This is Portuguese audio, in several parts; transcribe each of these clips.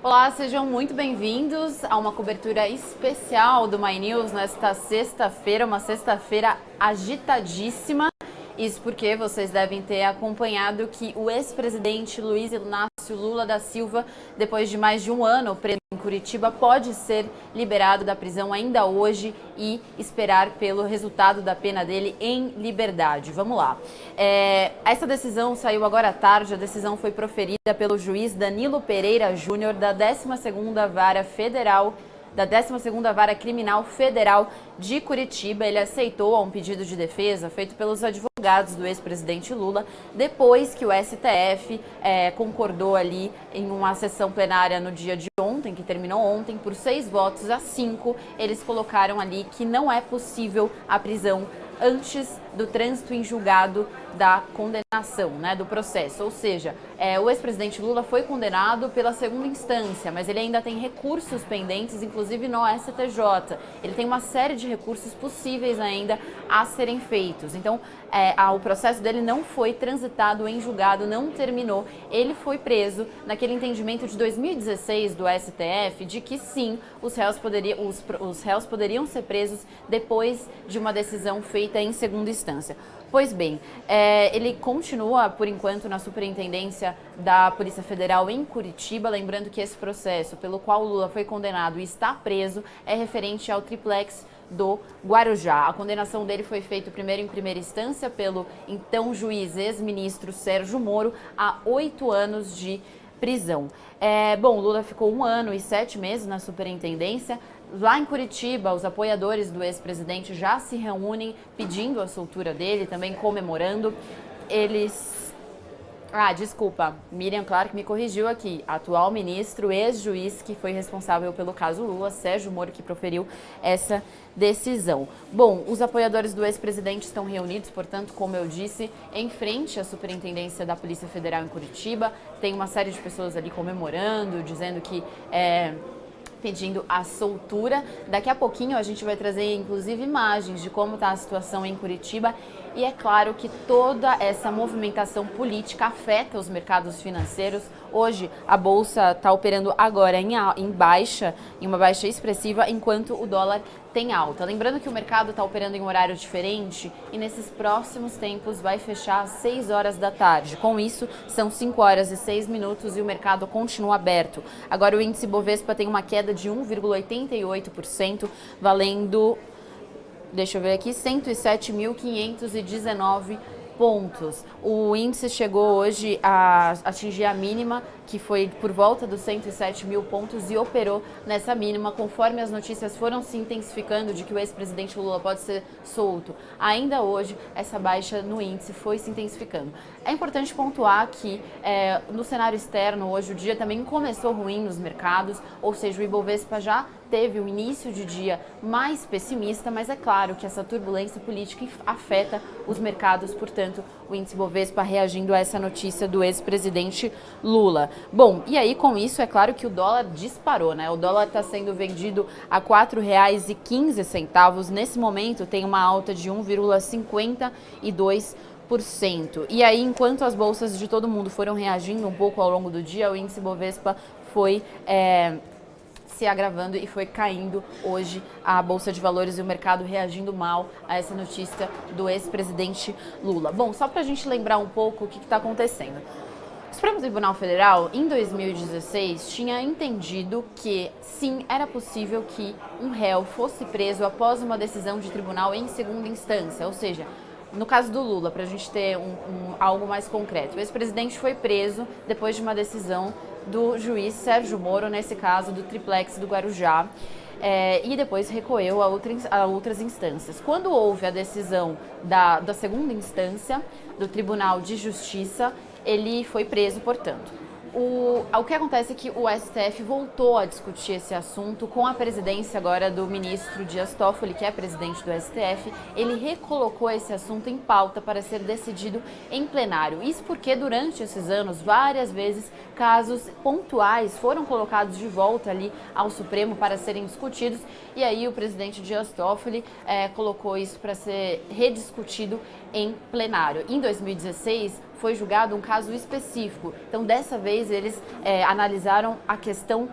Olá, sejam muito bem-vindos a uma cobertura especial do My News nesta sexta-feira, uma sexta-feira agitadíssima. Isso porque vocês devem ter acompanhado que o ex-presidente Luiz Inácio Lula da Silva, depois de mais de um ano preso em Curitiba, pode ser liberado da prisão ainda hoje e esperar pelo resultado da pena dele em liberdade. Vamos lá. Essa decisão saiu agora à tarde, a decisão foi proferida pelo juiz Danilo Pereira Júnior da 12ª Vara Federal da 12ª Vara Criminal Federal de Curitiba. Ele aceitou um pedido de defesa feito pelos advogados do ex-presidente Lula, depois que o STF concordou ali em uma sessão plenária no dia de ontem, que terminou ontem, por 6 votos a 5, eles colocaram ali que não é possível a prisão antes do trânsito em julgado da condenação, do processo. Ou seja, o ex-presidente Lula foi condenado pela segunda instância, mas ele ainda tem recursos pendentes, inclusive no STJ. Ele tem uma série de recursos possíveis ainda a serem feitos. Então, o processo dele não foi transitado em julgado, não terminou. Ele foi preso naquele entendimento de 2016 do STF de que sim, os réus poderiam ser presos depois de uma decisão feita em segunda instância. Pois bem, ele continua, por enquanto, na Superintendência da Polícia Federal em Curitiba. Lembrando que esse processo pelo qual o Lula foi condenado e está preso é referente ao triplex do Guarujá. A condenação dele foi feita primeiro em primeira instância pelo então juiz ex-ministro Sérgio Moro a 8 anos de prisão. Bom, Lula ficou 1 ano e 7 meses na superintendência. Lá em Curitiba, os apoiadores do ex-presidente já se reúnem pedindo a soltura dele, também comemorando. Desculpa, Miriam Clark me corrigiu aqui. Atual ministro, ex-juiz que foi responsável pelo caso Lula, Sérgio Moro, que proferiu essa decisão. Bom, os apoiadores do ex-presidente estão reunidos, portanto, como eu disse, em frente à Superintendência da Polícia Federal em Curitiba. Tem uma série de pessoas ali comemorando, dizendo que pedindo a soltura. Daqui a pouquinho a gente vai trazer, inclusive, imagens de como está a situação em Curitiba. E é claro que toda essa movimentação política afeta os mercados financeiros. Hoje a Bolsa está operando agora em uma baixa expressiva, enquanto o dólar tem alta. Lembrando que o mercado está operando em um horário diferente e nesses próximos tempos vai fechar às 6 horas da tarde. Com isso, são 5 horas e 6 minutos e o mercado continua aberto. Agora o índice Bovespa tem uma queda de 1,88%, valendo, deixa eu ver aqui, 107.519 pontos. O índice chegou hoje a atingir a mínima, que foi por volta dos 107 mil pontos, e operou nessa mínima conforme as notícias foram se intensificando de que o ex-presidente Lula pode ser solto. Ainda hoje, essa baixa no índice foi se intensificando. É importante pontuar que no cenário externo, hoje o dia também começou ruim nos mercados, ou seja, o Ibovespa já teve um início de dia mais pessimista, mas é claro que essa turbulência política afeta os mercados, portanto, o índice Bovespa reagindo a essa notícia do ex-presidente Lula. Bom, e aí com isso é claro que o dólar disparou, O dólar está sendo vendido a R$ 4,15. Nesse momento tem uma alta de 1,52%. E aí, enquanto as bolsas de todo mundo foram reagindo um pouco ao longo do dia, o índice Bovespa foi se agravando e foi caindo hoje a Bolsa de Valores e o mercado reagindo mal a essa notícia do ex-presidente Lula. Bom, só para a gente lembrar um pouco o que está acontecendo. O Supremo Tribunal Federal, em 2016, tinha entendido que, sim, era possível que um réu fosse preso após uma decisão de tribunal em segunda instância, ou seja, no caso do Lula, para a gente ter algo mais concreto, o ex-presidente foi preso depois de uma decisão do juiz Sérgio Moro, nesse caso do triplex do Guarujá, e depois recorreu a outras instâncias. Quando houve a decisão da segunda instância do Tribunal de Justiça, ele foi preso, portanto. O que acontece é que o STF voltou a discutir esse assunto com a presidência agora do ministro Dias Toffoli, que é presidente do STF. Ele recolocou esse assunto em pauta para ser decidido em plenário. Isso porque durante esses anos, várias vezes, casos pontuais foram colocados de volta ali ao Supremo para serem discutidos. E aí o presidente Dias Toffoli colocou isso para ser rediscutido em plenário. Em 2016, foi julgado um caso específico. Então, dessa vez, eles analisaram a questão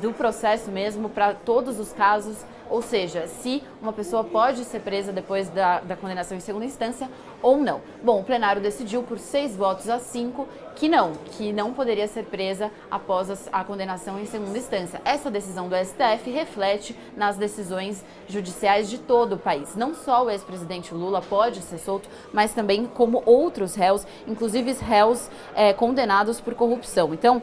do processo mesmo para todos os casos, ou seja, se uma pessoa pode ser presa depois da condenação em segunda instância ou não. Bom, o plenário decidiu por 6 votos a 5 que não poderia ser presa após a condenação em segunda instância. Essa decisão do STF reflete nas decisões judiciais de todo o país. Não só o ex-presidente Lula pode ser solto, mas também como outros réus, inclusive réus condenados por corrupção. Então,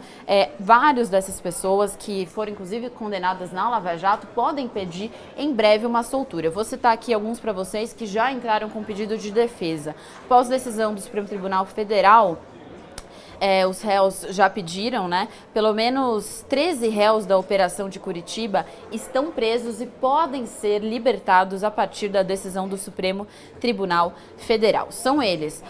vários dessas pessoas que foram inclusive condenadas na Lava Jato podem pedir em breve uma soltura. Eu vou citar aqui alguns para vocês que já entraram com pedido de defesa. Após decisão do Supremo Tribunal Federal, os réus já pediram, né? Pelo menos 13 réus da Operação de Curitiba estão presos e podem ser libertados a partir da decisão do Supremo Tribunal Federal. São eles: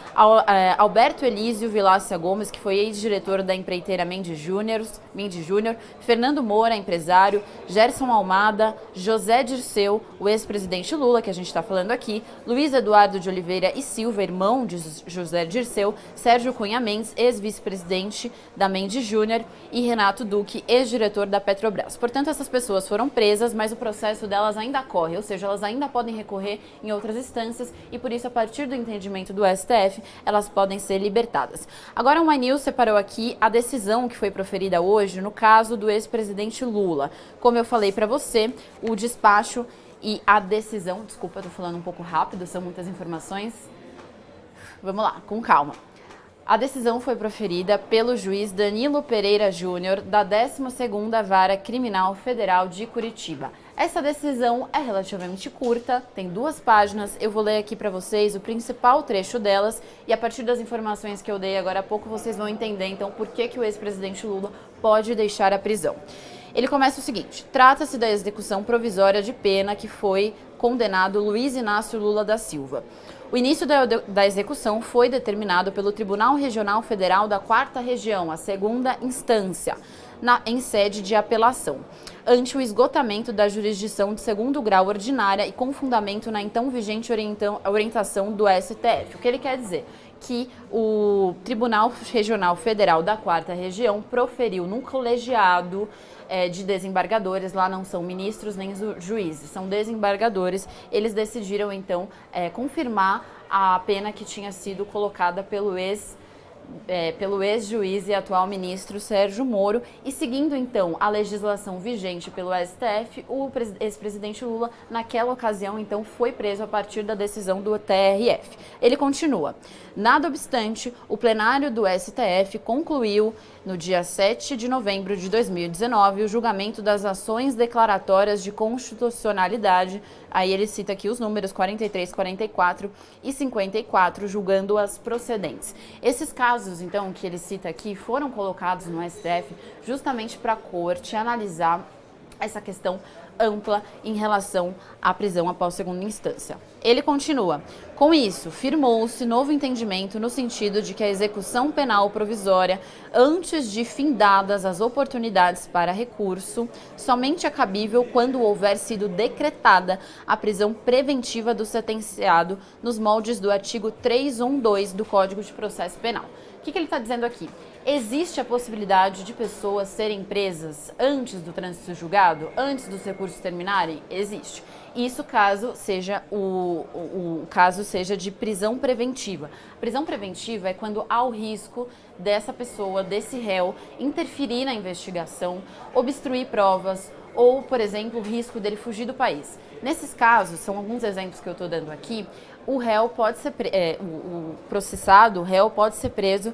Alberto Elísio Vilácia Gomes, que foi ex-diretor da empreiteira Mendes Júnior, Fernando Moura, empresário, Gerson Almada, José Dirceu, o ex-presidente Lula, que a gente está falando aqui, Luiz Eduardo de Oliveira e Silva, irmão de José Dirceu, Sérgio Cunha Mendes, ex-vice-presidente da Mendes Júnior, e Renato Duque, ex-diretor da Petrobras. Portanto, essas pessoas foram presas, mas o processo delas ainda corre, ou seja, elas ainda podem recorrer em outras instâncias e, por isso, a partir do entendimento do STF, elas podem ser libertadas. Agora, o MyNews separou aqui a decisão que foi proferida hoje no caso do ex-presidente Lula. Como eu falei para você, o despacho e a decisão... Desculpa, eu tô falando um pouco rápido, são muitas informações. Vamos lá, com calma. A decisão foi proferida pelo juiz Danilo Pereira Júnior, da 12ª Vara Criminal Federal de Curitiba. Essa decisão é relativamente curta, tem 2 páginas, eu vou ler aqui para vocês o principal trecho delas e a partir das informações que eu dei agora há pouco vocês vão entender então por que o ex-presidente Lula pode deixar a prisão. Ele começa o seguinte: trata-se da execução provisória de pena que foi condenado Luiz Inácio Lula da Silva. O início da execução foi determinado pelo Tribunal Regional Federal da 4ª Região, a 2ª instância, em sede de apelação, ante o esgotamento da jurisdição de 2º grau ordinária e com fundamento na então vigente orientação do STF. O que ele quer dizer? Que o Tribunal Regional Federal da 4ª Região proferiu num colegiado de desembargadores, lá não são ministros nem juízes, são desembargadores, eles decidiram então confirmar a pena que tinha sido colocada pelo ex-juiz e atual ministro Sérgio Moro e seguindo então a legislação vigente pelo STF, o ex-presidente Lula naquela ocasião então foi preso a partir da decisão do TRF. Ele continua: nada obstante, o plenário do STF concluiu no dia 7 de novembro de 2019 o julgamento das ações declaratórias de constitucionalidade, aí ele cita aqui os números 43, 44 e 54, julgando-as procedentes. Esses casos, então, que ele cita aqui, foram colocados no STF justamente para a corte analisar essa questão ampla em relação à prisão após segunda instância. Ele continua: com isso, firmou-se novo entendimento no sentido de que a execução penal provisória, antes de findadas as oportunidades para recurso, somente é cabível quando houver sido decretada a prisão preventiva do sentenciado nos moldes do artigo 312 do Código de Processo Penal. O que ele está dizendo aqui? Existe a possibilidade de pessoas serem presas antes do trânsito julgado, antes dos recursos terminarem? Existe. Isso caso seja o caso seja de prisão preventiva. Prisão preventiva é quando há o risco dessa pessoa, desse réu, interferir na investigação, obstruir provas ou, por exemplo, o risco dele fugir do país. Nesses casos, são alguns exemplos que eu estou dando aqui, o réu pode ser o processado, o réu pode ser preso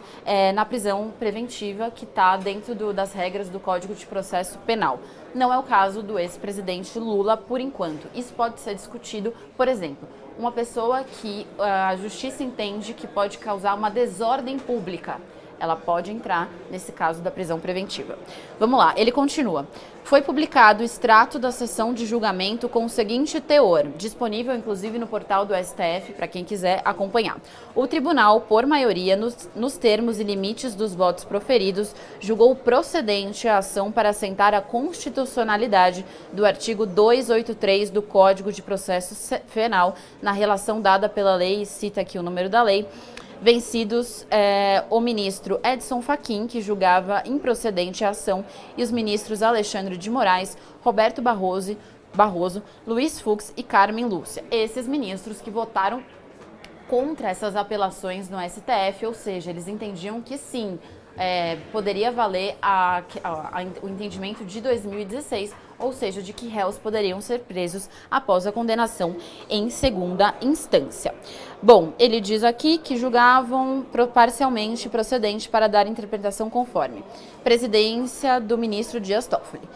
na prisão preventiva que está dentro das regras do Código de Processo Penal. Não é o caso do ex-presidente Lula por enquanto. Isso pode ser discutido, por exemplo, uma pessoa que a justiça entende que pode causar uma desordem pública. Ela pode entrar nesse caso da prisão preventiva. Vamos lá, ele continua. Foi publicado o extrato da sessão de julgamento com o seguinte teor, disponível inclusive no portal do STF para quem quiser acompanhar. O tribunal, por maioria, nos termos e limites dos votos proferidos, julgou procedente a ação para assentar a constitucionalidade do artigo 283 do Código de Processo Penal na relação dada pela lei, cita aqui o número da lei, Vencidos o ministro Edson Fachin, que julgava improcedente a ação, e os ministros Alexandre de Moraes, Roberto Barroso, Luiz Fux e Carmen Lúcia. Esses ministros que votaram contra essas apelações no STF, ou seja, eles entendiam que sim, poderia valer o entendimento de 2016, ou seja, de que réus poderiam ser presos após a condenação em segunda instância. Bom, ele diz aqui que julgavam parcialmente procedente para dar interpretação conforme. Presidência do ministro Dias Toffoli.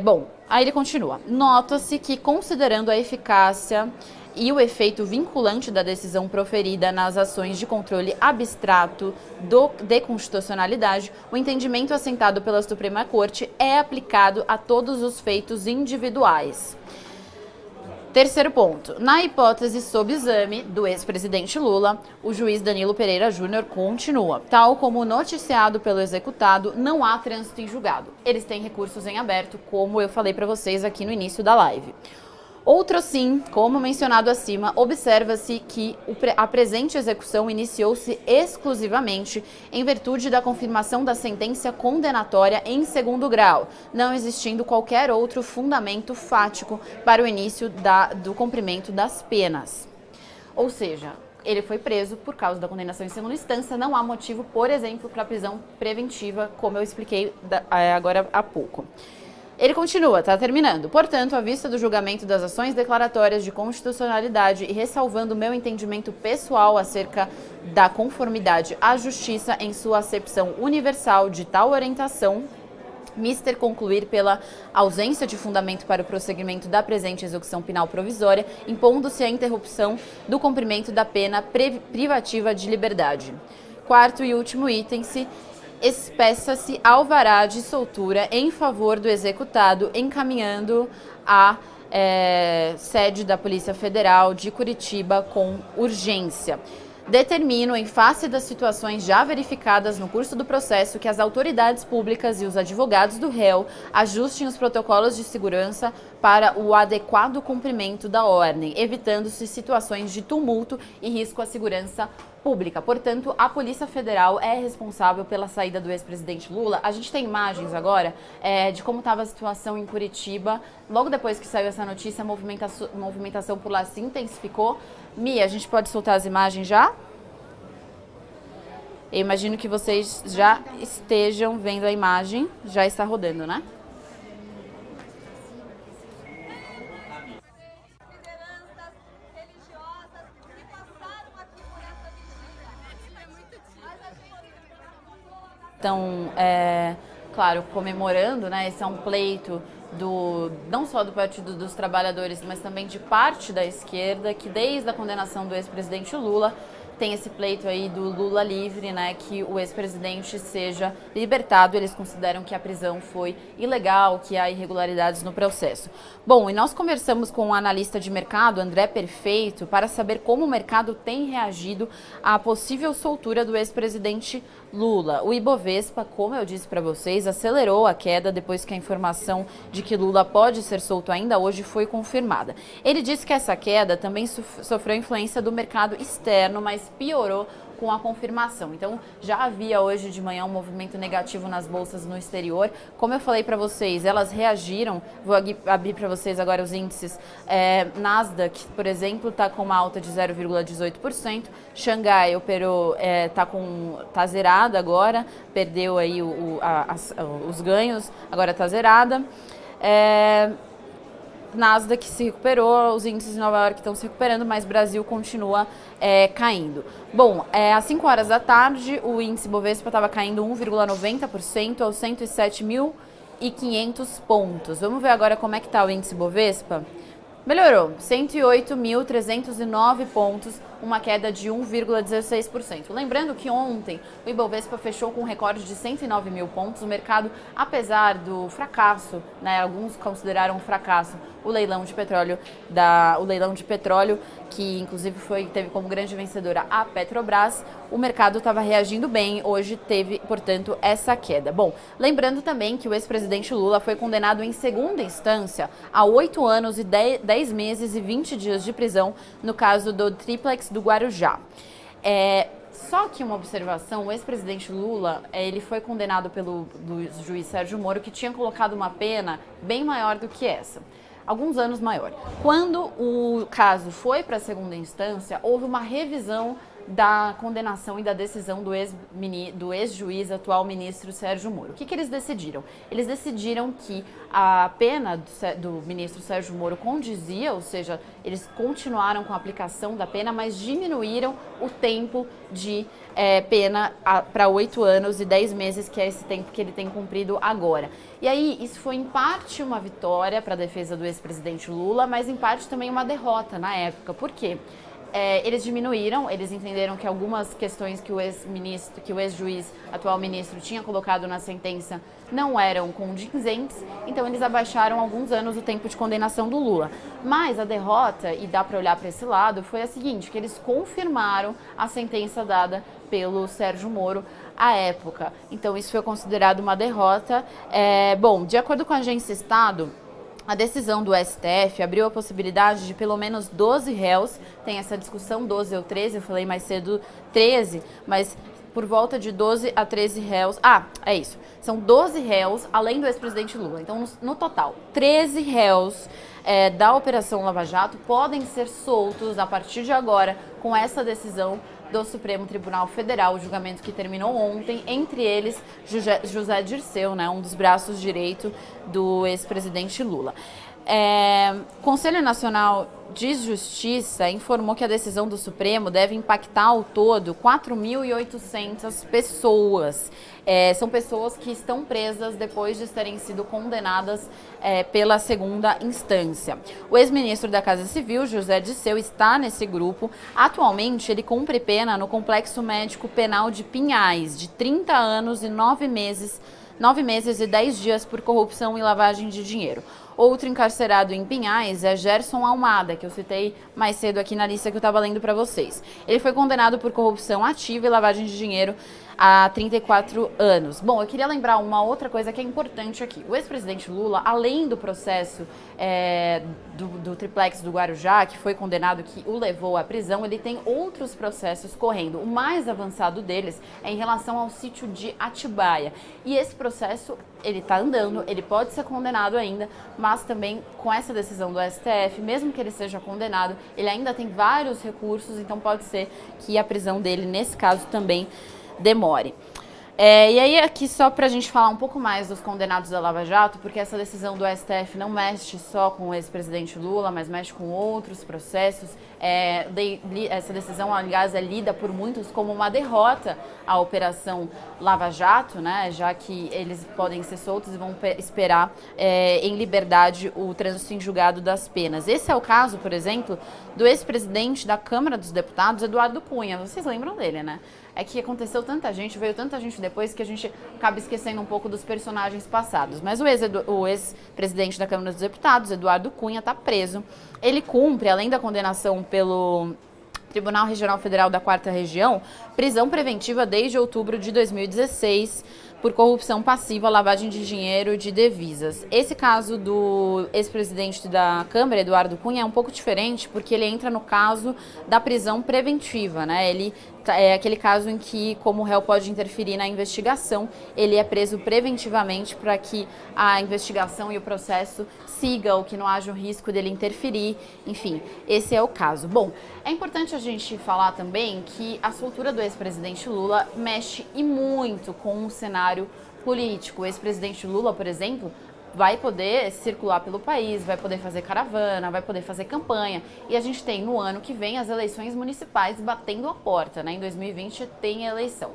Bom, aí ele continua. Nota-se que, considerando a eficácia e o efeito vinculante da decisão proferida nas ações de controle abstrato de constitucionalidade, o entendimento assentado pela Suprema Corte é aplicado a todos os feitos individuais. Terceiro ponto. Na hipótese sob exame do ex-presidente Lula, o juiz Danilo Pereira Júnior continua. Tal como noticiado pelo executado, não há trânsito em julgado. Eles têm recursos em aberto, como eu falei para vocês aqui no início da live. Outro sim, como mencionado acima, observa-se que a presente execução iniciou-se exclusivamente em virtude da confirmação da sentença condenatória em segundo grau, não existindo qualquer outro fundamento fático para o início do cumprimento das penas. Ou seja, ele foi preso por causa da condenação em segunda instância, não há motivo, por exemplo, para prisão preventiva, como eu expliquei agora há pouco. Ele continua, está terminando. Portanto, à vista do julgamento das ações declaratórias de constitucionalidade e ressalvando meu entendimento pessoal acerca da conformidade à justiça em sua acepção universal de tal orientação, mister concluir pela ausência de fundamento para o prosseguimento da presente execução penal provisória, impondo-se a interrupção do cumprimento da pena privativa de liberdade. Quarto e último item, espeça-se alvará de soltura em favor do executado, encaminhando a sede da Polícia Federal de Curitiba com urgência. Determino, em face das situações já verificadas no curso do processo, que as autoridades públicas e os advogados do réu ajustem os protocolos de segurança para o adequado cumprimento da ordem, evitando-se situações de tumulto e risco à segurança pública. Portanto, a Polícia Federal é responsável pela saída do ex-presidente Lula. A gente tem imagens agora de como estava a situação em Curitiba. Logo depois que saiu essa notícia, a movimentação por lá se intensificou. Mia, a gente pode soltar as imagens já? Eu imagino que vocês já estejam vendo a imagem. Já está rodando, né? Então, claro, comemorando, né? Esse é um pleito não só do Partido dos Trabalhadores, mas também de parte da esquerda, que desde a condenação do ex-presidente Lula tem esse pleito aí do Lula livre, né, que o ex-presidente seja libertado. Eles consideram que a prisão foi ilegal, que há irregularidades no processo. Bom, e nós conversamos com o analista de mercado, André Perfeito, para saber como o mercado tem reagido à possível soltura do ex-presidente Lula. O Ibovespa, como eu disse para vocês, acelerou a queda depois que a informação de que Lula pode ser solto ainda hoje foi confirmada. Ele disse que essa queda também sofreu influência do mercado externo, mas piorou com a confirmação. Então, já havia hoje de manhã um movimento negativo nas bolsas no exterior. Como eu falei para vocês, elas reagiram. Vou abrir para vocês agora os índices. Nasdaq, por exemplo, está com uma alta de 0,18%. Xangai operou, tá zerada agora, perdeu aí os ganhos, agora está zerada. Nasdaq se recuperou, os índices de Nova York estão se recuperando, mas Brasil continua caindo. Bom, às 5 horas da tarde, o índice Bovespa estava caindo 1,90% aos 107.500 pontos. Vamos ver agora como é que está o índice Bovespa? Melhorou, 108.309 pontos, uma queda de 1,16%. Lembrando que ontem o Ibovespa fechou com um recorde de 109 mil pontos. O mercado, apesar do fracasso, né, alguns consideraram um fracasso, o leilão de petróleo, que inclusive teve como grande vencedora a Petrobras, o mercado estava reagindo bem, hoje teve, portanto, essa queda. Bom, lembrando também que o ex-presidente Lula foi condenado em segunda instância a 8 anos e 10 meses e 20 dias de prisão no caso do Triplex do Guarujá. Só que uma observação, o ex-presidente Lula, ele foi condenado pelo juiz Sérgio Moro, que tinha colocado uma pena bem maior do que essa. Alguns anos maior. Quando o caso foi para a segunda instância, houve uma revisão da condenação e da decisão do ex-juiz, atual ministro Sérgio Moro. O que eles decidiram? Eles decidiram que a pena do ministro Sérgio Moro condizia, ou seja, eles continuaram com a aplicação da pena, mas diminuíram o tempo de pena para 8 anos e 10 meses, que é esse tempo que ele tem cumprido agora. E aí, isso foi em parte uma vitória para a defesa do ex-presidente Lula, mas em parte também uma derrota na época. Por quê? Eles diminuíram, eles entenderam que algumas questões que o ex-juiz, atual ministro, tinha colocado na sentença não eram condizentes, então eles abaixaram alguns anos o tempo de condenação do Lula. Mas a derrota, e dá para olhar para esse lado, foi a seguinte, que eles confirmaram a sentença dada pelo Sérgio Moro à época. Então isso foi considerado uma derrota. Bom, de acordo com a Agência Estado, a decisão do STF abriu a possibilidade de pelo menos 12 réus, tem essa discussão 12 ou 13, eu falei mais cedo 13, mas por volta de 12 a 13 réus, é isso, são 12 réus além do ex-presidente Lula, então no total 13 réus da Operação Lava Jato podem ser soltos a partir de agora com essa decisão do Supremo Tribunal Federal, o julgamento que terminou ontem, entre eles José Dirceu, né, um dos braços direito do ex-presidente Lula. O Conselho Nacional de Justiça informou que a decisão do Supremo deve impactar ao todo 4.800 pessoas. São pessoas que estão presas depois de terem sido condenadas pela segunda instância. O ex-ministro da Casa Civil, José Dirceu, está nesse grupo. Atualmente, ele cumpre pena no Complexo Médico Penal de Pinhais, de 30 anos e 9 meses e 10 dias por corrupção e lavagem de dinheiro. Outro encarcerado em Pinhais é Gerson Almada, que eu citei mais cedo aqui na lista que eu estava lendo para vocês. Ele foi condenado por corrupção ativa e lavagem de dinheiro há 34 anos. Bom, eu queria lembrar uma outra coisa que é importante aqui. O ex-presidente Lula, além do processo do triplex do Guarujá, que foi condenado, que o levou à prisão, ele tem outros processos correndo. O mais avançado deles é em relação ao sítio de Atibaia. E esse processo, ele está andando, ele pode ser condenado ainda, mas também com essa decisão do STF, mesmo que ele seja condenado, ele ainda tem vários recursos, então pode ser que a prisão dele, nesse caso, também demore. E aí aqui só para a gente falar um pouco mais dos condenados da Lava Jato, porque essa decisão do STF não mexe só com o ex-presidente Lula, mas mexe com outros processos. Essa decisão, aliás, é lida por muitos como uma derrota à Operação Lava Jato, né, já que eles podem ser soltos e vão esperar em liberdade o trânsito em julgado das penas. Esse é o caso, por exemplo, do ex-presidente da Câmara dos Deputados, Eduardo Cunha. Vocês lembram dele, né? É que aconteceu tanta gente, veio tanta gente depois que a gente acaba esquecendo um pouco dos personagens passados. Mas o ex-presidente da Câmara dos Deputados, Eduardo Cunha, está preso. Ele cumpre, além da condenação pelo Tribunal Regional Federal da 4ª Região, prisão preventiva desde outubro de 2016 por corrupção passiva, lavagem de dinheiro de divisas. Esse caso do ex-presidente da Câmara, Eduardo Cunha, é um pouco diferente porque ele entra no caso da prisão preventiva, né? Ele é aquele caso em que, como o réu pode interferir na investigação, ele é preso preventivamente para que a investigação e o processo siga, ou que não haja o risco dele interferir. Enfim, esse é o caso. Bom, é importante a gente falar também que a soltura do ex-presidente Lula mexe e muito com o cenário político. O ex-presidente Lula, por exemplo, vai poder circular pelo país, vai poder fazer caravana, vai poder fazer campanha. E a gente tem no ano que vem as eleições municipais batendo a porta, né? Em 2020 tem eleição.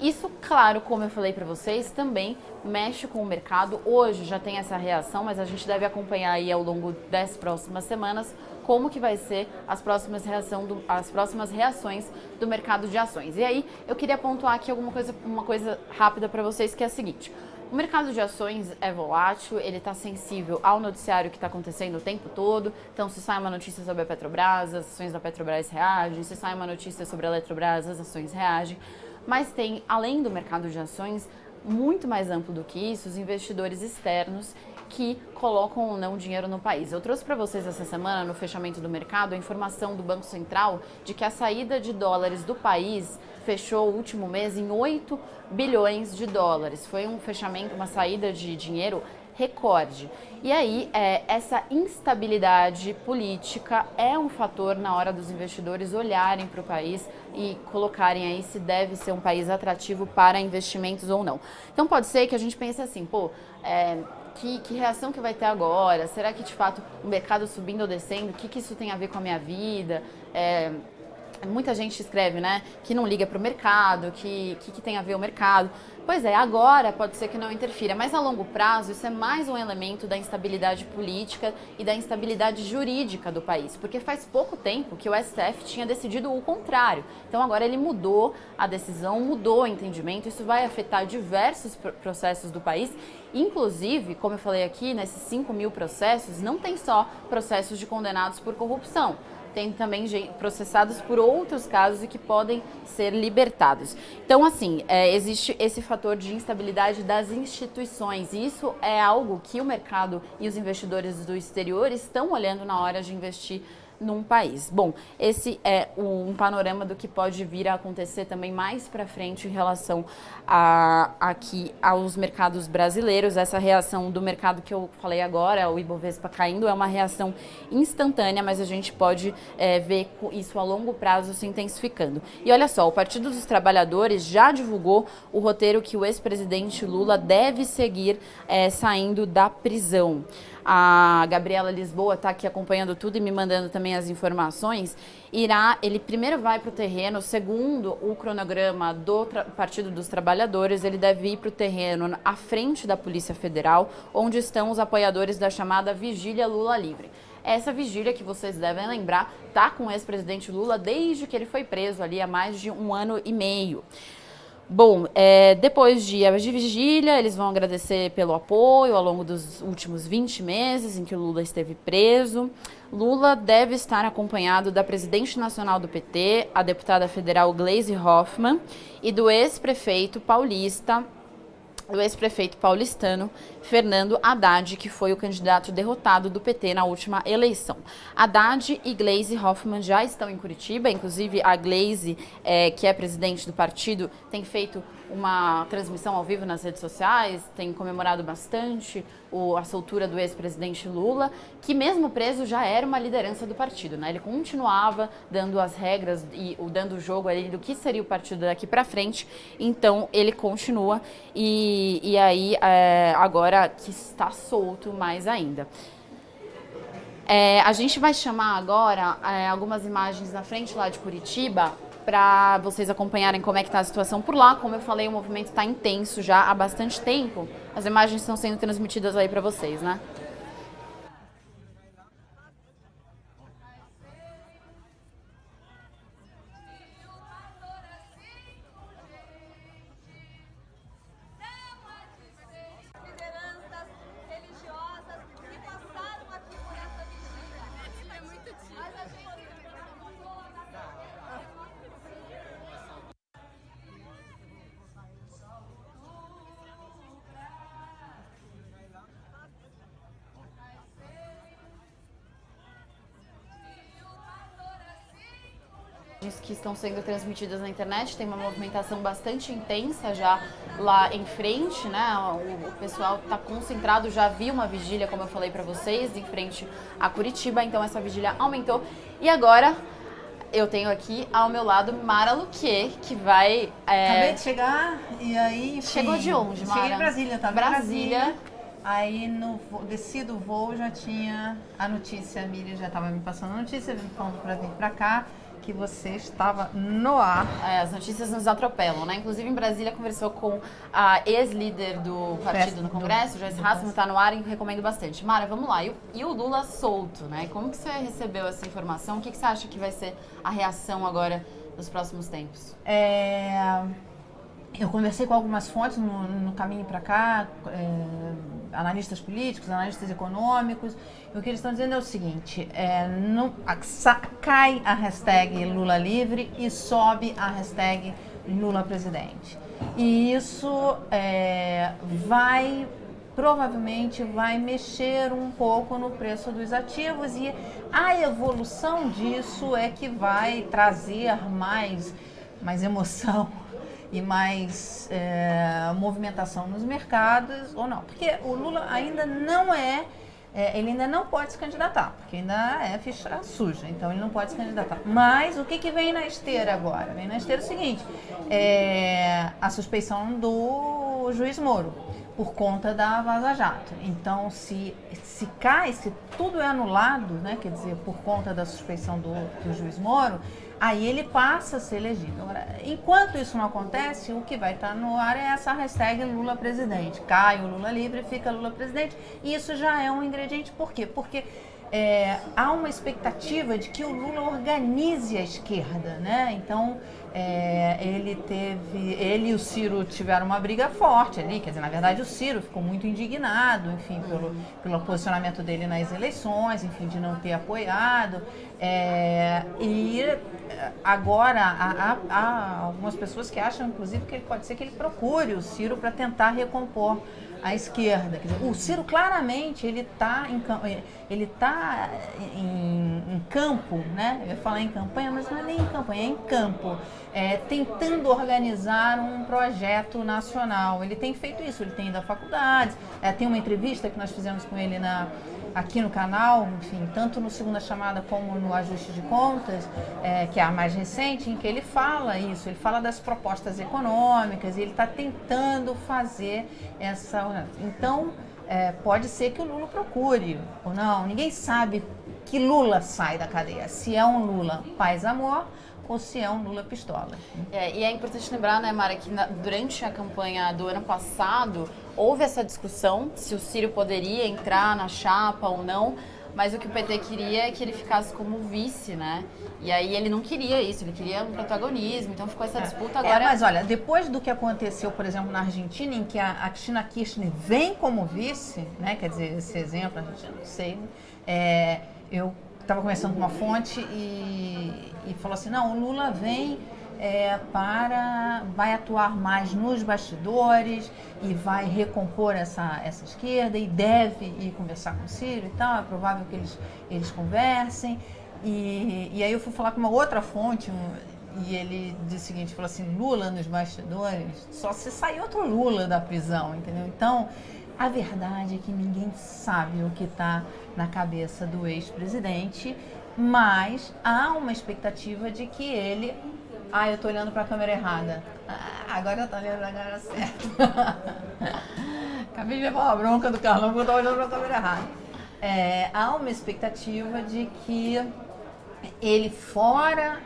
Isso, claro, como eu falei para vocês, também mexe com o mercado. Hoje já tem essa reação, mas a gente deve acompanhar aí ao longo das próximas semanas como que vai ser as próximas reações do mercado de ações. E aí eu queria pontuar aqui uma coisa rápida para vocês, que é a seguinte: o mercado de ações é volátil, ele está sensível ao noticiário que está acontecendo o tempo todo. Então, se sai uma notícia sobre a Petrobras, as ações da Petrobras reagem. Se sai uma notícia sobre a Eletrobras, as ações reagem. Mas tem, além do mercado de ações, muito mais amplo do que isso, os investidores externos que colocam ou não dinheiro no país. Eu trouxe para vocês essa semana, no fechamento do mercado, a informação do Banco Central de que a saída de dólares do país fechou o último mês em 8 bilhões de dólares. Foi um fechamento, uma saída de dinheiro recorde. E aí, essa instabilidade política é um fator na hora dos investidores olharem para o país e colocarem aí se deve ser um país atrativo para investimentos ou não. Então pode ser que a gente pense assim, que reação que vai ter agora? Será que de fato o mercado subindo ou descendo, o que isso tem a ver com a minha vida? Muita gente escreve, né, que não liga para o mercado, que tem a ver o mercado. Pois é, agora pode ser que não interfira, mas a longo prazo isso é mais um elemento da instabilidade política e da instabilidade jurídica do país, porque faz pouco tempo que o STF tinha decidido o contrário. Então agora ele mudou a decisão, mudou o entendimento, isso vai afetar diversos processos do país, inclusive, como eu falei aqui, nesses 5 mil processos, não tem só processos de condenados por corrupção. Tem também processados por outros casos e que podem ser libertados. Então, assim, existe esse fator de instabilidade das instituições. E isso é algo que o mercado e os investidores do exterior estão olhando na hora de investir num país. Bom, esse é um panorama do que pode vir a acontecer também mais para frente em relação aqui aos mercados brasileiros. Essa reação do mercado que eu falei agora, o Ibovespa caindo, é uma reação instantânea, mas a gente pode ver isso a longo prazo se intensificando. E olha só, o Partido dos Trabalhadores já divulgou o roteiro que o ex-presidente Lula deve seguir saindo da prisão. A Gabriela Lisboa está aqui acompanhando tudo e me mandando também as informações. Ele primeiro vai para o terreno, segundo o cronograma do Partido dos Trabalhadores, ele deve ir para o terreno à frente da Polícia Federal, onde estão os apoiadores da chamada Vigília Lula Livre. Essa vigília, que vocês devem lembrar, está com o ex-presidente Lula desde que ele foi preso ali há mais de 1 ano e meio. Bom, depois de vigília, eles vão agradecer pelo apoio ao longo dos últimos 20 meses em que o Lula esteve preso. Lula deve estar acompanhado da presidente nacional do PT, a deputada federal Gleisi Hoffmann, e do ex-prefeito paulistano Fernando Haddad, que foi o candidato derrotado do PT na última eleição. Haddad e Gleisi Hoffmann já estão em Curitiba, inclusive a Gleisi, que é presidente do partido, tem feito uma transmissão ao vivo nas redes sociais, tem comemorado bastante a soltura do ex-presidente Lula, que mesmo preso já era uma liderança do partido, né? Ele continuava dando as regras e dando o jogo ali do que seria o partido daqui para frente, então ele continua e aí agora que está solto mais ainda. A gente vai chamar agora algumas imagens na frente lá de Curitiba para vocês acompanharem como é que está a situação por lá. Como eu falei, o movimento está intenso já há bastante tempo. As imagens estão sendo transmitidas aí para vocês, né? Que estão sendo transmitidas na internet, tem uma movimentação bastante intensa já lá em frente, né? O pessoal está concentrado, já vi uma vigília, como eu falei para vocês, em frente a Curitiba, então essa vigília aumentou. E agora eu tenho aqui ao meu lado Mara Luque, que vai... Acabei de chegar e aí... Enfim, chegou de onde, Mara? Cheguei em Brasília, tá? Brasília. Aí desci do voo, já tinha a notícia, a Miriam já estava me passando a notícia, falando para vir para cá, que você estava no ar. As notícias nos atropelam, né? Inclusive em Brasília conversou com a ex-líder do partido no Congresso, Joyce Hasselmann, está no ar e recomendo bastante. Mara, vamos lá. E o Lula solto, né? Como que você recebeu essa informação? O que você acha que vai ser a reação agora nos próximos tempos? Eu conversei com algumas fontes no caminho para cá, analistas políticos, analistas econômicos, e o que eles estão dizendo é o seguinte, cai a hashtag Lula livre e sobe a hashtag Lula presidente. E isso provavelmente vai mexer um pouco no preço dos ativos, e a evolução disso é que vai trazer mais emoção e mais movimentação nos mercados ou não. Porque o Lula ainda não ele ainda não pode se candidatar, porque ainda é ficha suja, então ele não pode se candidatar. Mas o que vem na esteira agora? Vem na esteira o seguinte, a suspeição do juiz Moro, por conta da Vaza Jato. Então, se tudo é anulado, né, quer dizer, por conta da suspeição do juiz Moro, aí ele passa a ser elegível. Agora, enquanto isso não acontece, o que vai estar no ar é essa hashtag Lula presidente. Cai o Lula livre, fica Lula presidente. E isso já é um ingrediente. Por quê? Porque há uma expectativa de que o Lula organize a esquerda, né? Então, ele e o Ciro tiveram uma briga forte ali, quer dizer, na verdade o Ciro ficou muito indignado, enfim, pelo posicionamento dele nas eleições, enfim, de não ter apoiado, e agora há algumas pessoas que acham, inclusive, que pode ser que ele procure o Ciro para tentar recompor a esquerda. Quer dizer, o Ciro claramente ele está em campo, né? Eu ia falar em campanha, mas não é nem em campanha, é em campo, tentando organizar um projeto nacional. Ele tem feito isso, ele tem ido a faculdades, tem uma entrevista que nós fizemos com ele aqui no canal, enfim, tanto no Segunda Chamada como no Ajuste de Contas, que é a mais recente, em que ele fala isso, ele fala das propostas econômicas, e ele está tentando fazer essa... Então, pode ser que o Lula procure ou não, ninguém sabe que Lula sai da cadeia, se é um Lula paz-amor ou se é um Lula pistola. E é importante lembrar, né, Mara, que durante a campanha do ano passado houve essa discussão se o Ciro poderia entrar na chapa ou não, mas o que o PT queria é que ele ficasse como vice, né? E aí ele não queria isso, ele queria um protagonismo, então ficou essa disputa agora. Mas olha, depois do que aconteceu, por exemplo, na Argentina, em que a Cristina Kirchner vem como vice, né? Quer dizer, esse exemplo, a gente não sei, eu estava conversando com uma fonte e falou assim, não, o Lula vem vai atuar mais nos bastidores e vai recompor essa esquerda e deve ir conversar com o Ciro e tal, é provável que eles conversem. E aí eu fui falar com uma outra fonte e ele disse o seguinte, falou assim, Lula nos bastidores, só se sair outro Lula da prisão, entendeu? Então, a verdade é que ninguém sabe o que está na cabeça do ex-presidente, mas há uma expectativa de que ele... eu estou olhando para a câmera errada. Agora eu estou olhando para a câmera certa. Acabei de levar uma bronca do Carlão porque eu estou olhando para a câmera errada. Há uma expectativa de que ele, fora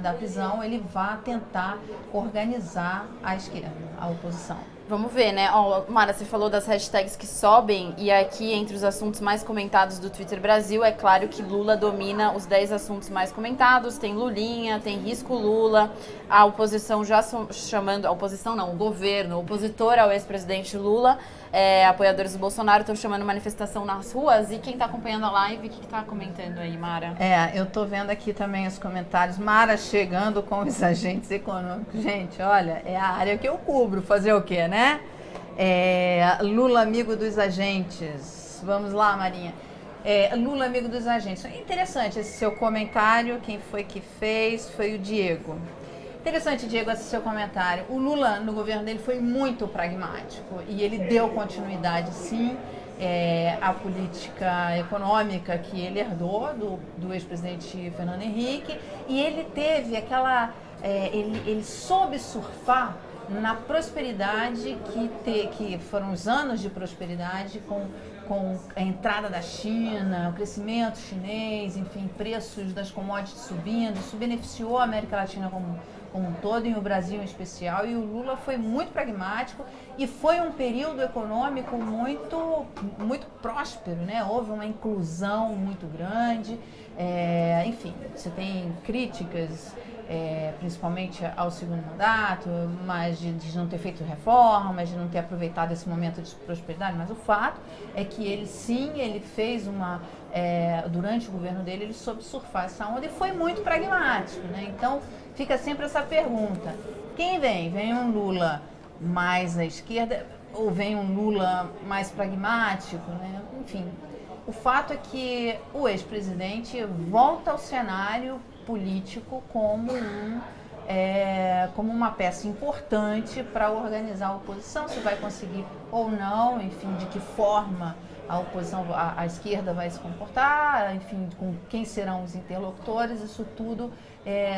da prisão, ele vá tentar organizar a esquerda, a oposição. Vamos ver, né? Mara, você falou das hashtags que sobem, e aqui entre os assuntos mais comentados do Twitter Brasil, é claro que Lula domina os 10 assuntos mais comentados, tem Lulinha, tem Risco Lula, a oposição já chamando, a oposição não, o governo, opositor ao ex-presidente Lula, apoiadores do Bolsonaro estão chamando manifestação nas ruas, e quem está acompanhando a live, o que está comentando aí, Mara? Eu estou vendo aqui também os comentários, Mara chegando com os agentes econômicos. Gente, olha, é a área que eu cubro, fazer o quê, né? Lula amigo dos agentes. Vamos lá, Marinha. Lula amigo dos agentes. É interessante esse seu comentário. Quem foi que fez? Foi o Diego. Interessante, Diego, esse seu comentário. O Lula, no governo dele, foi muito pragmático e ele deu continuidade, sim, à política econômica que ele herdou do ex-presidente Fernando Henrique, e ele teve ele soube surfar na prosperidade que foram os anos de prosperidade com a entrada da China, o crescimento chinês, enfim, preços das commodities subindo. Isso beneficiou a América Latina como um todo, e o Brasil em especial, e o Lula foi muito pragmático e foi um período econômico muito, muito próspero, né? Houve uma inclusão muito grande, enfim, você tem críticas principalmente ao segundo mandato, mas de não ter feito reformas, de não ter aproveitado esse momento de prosperidade. Mas o fato é que ele fez durante o governo dele, ele soube surfar essa onda e foi muito pragmático, né? Então, fica sempre essa pergunta: quem vem? Vem um Lula mais à esquerda ou vem um Lula mais pragmático, né? Enfim, o fato é que o ex-presidente volta ao cenário político como uma peça importante para organizar a oposição, se vai conseguir ou não, enfim, de que forma a oposição, a esquerda vai se comportar, enfim, com quem serão os interlocutores, isso tudo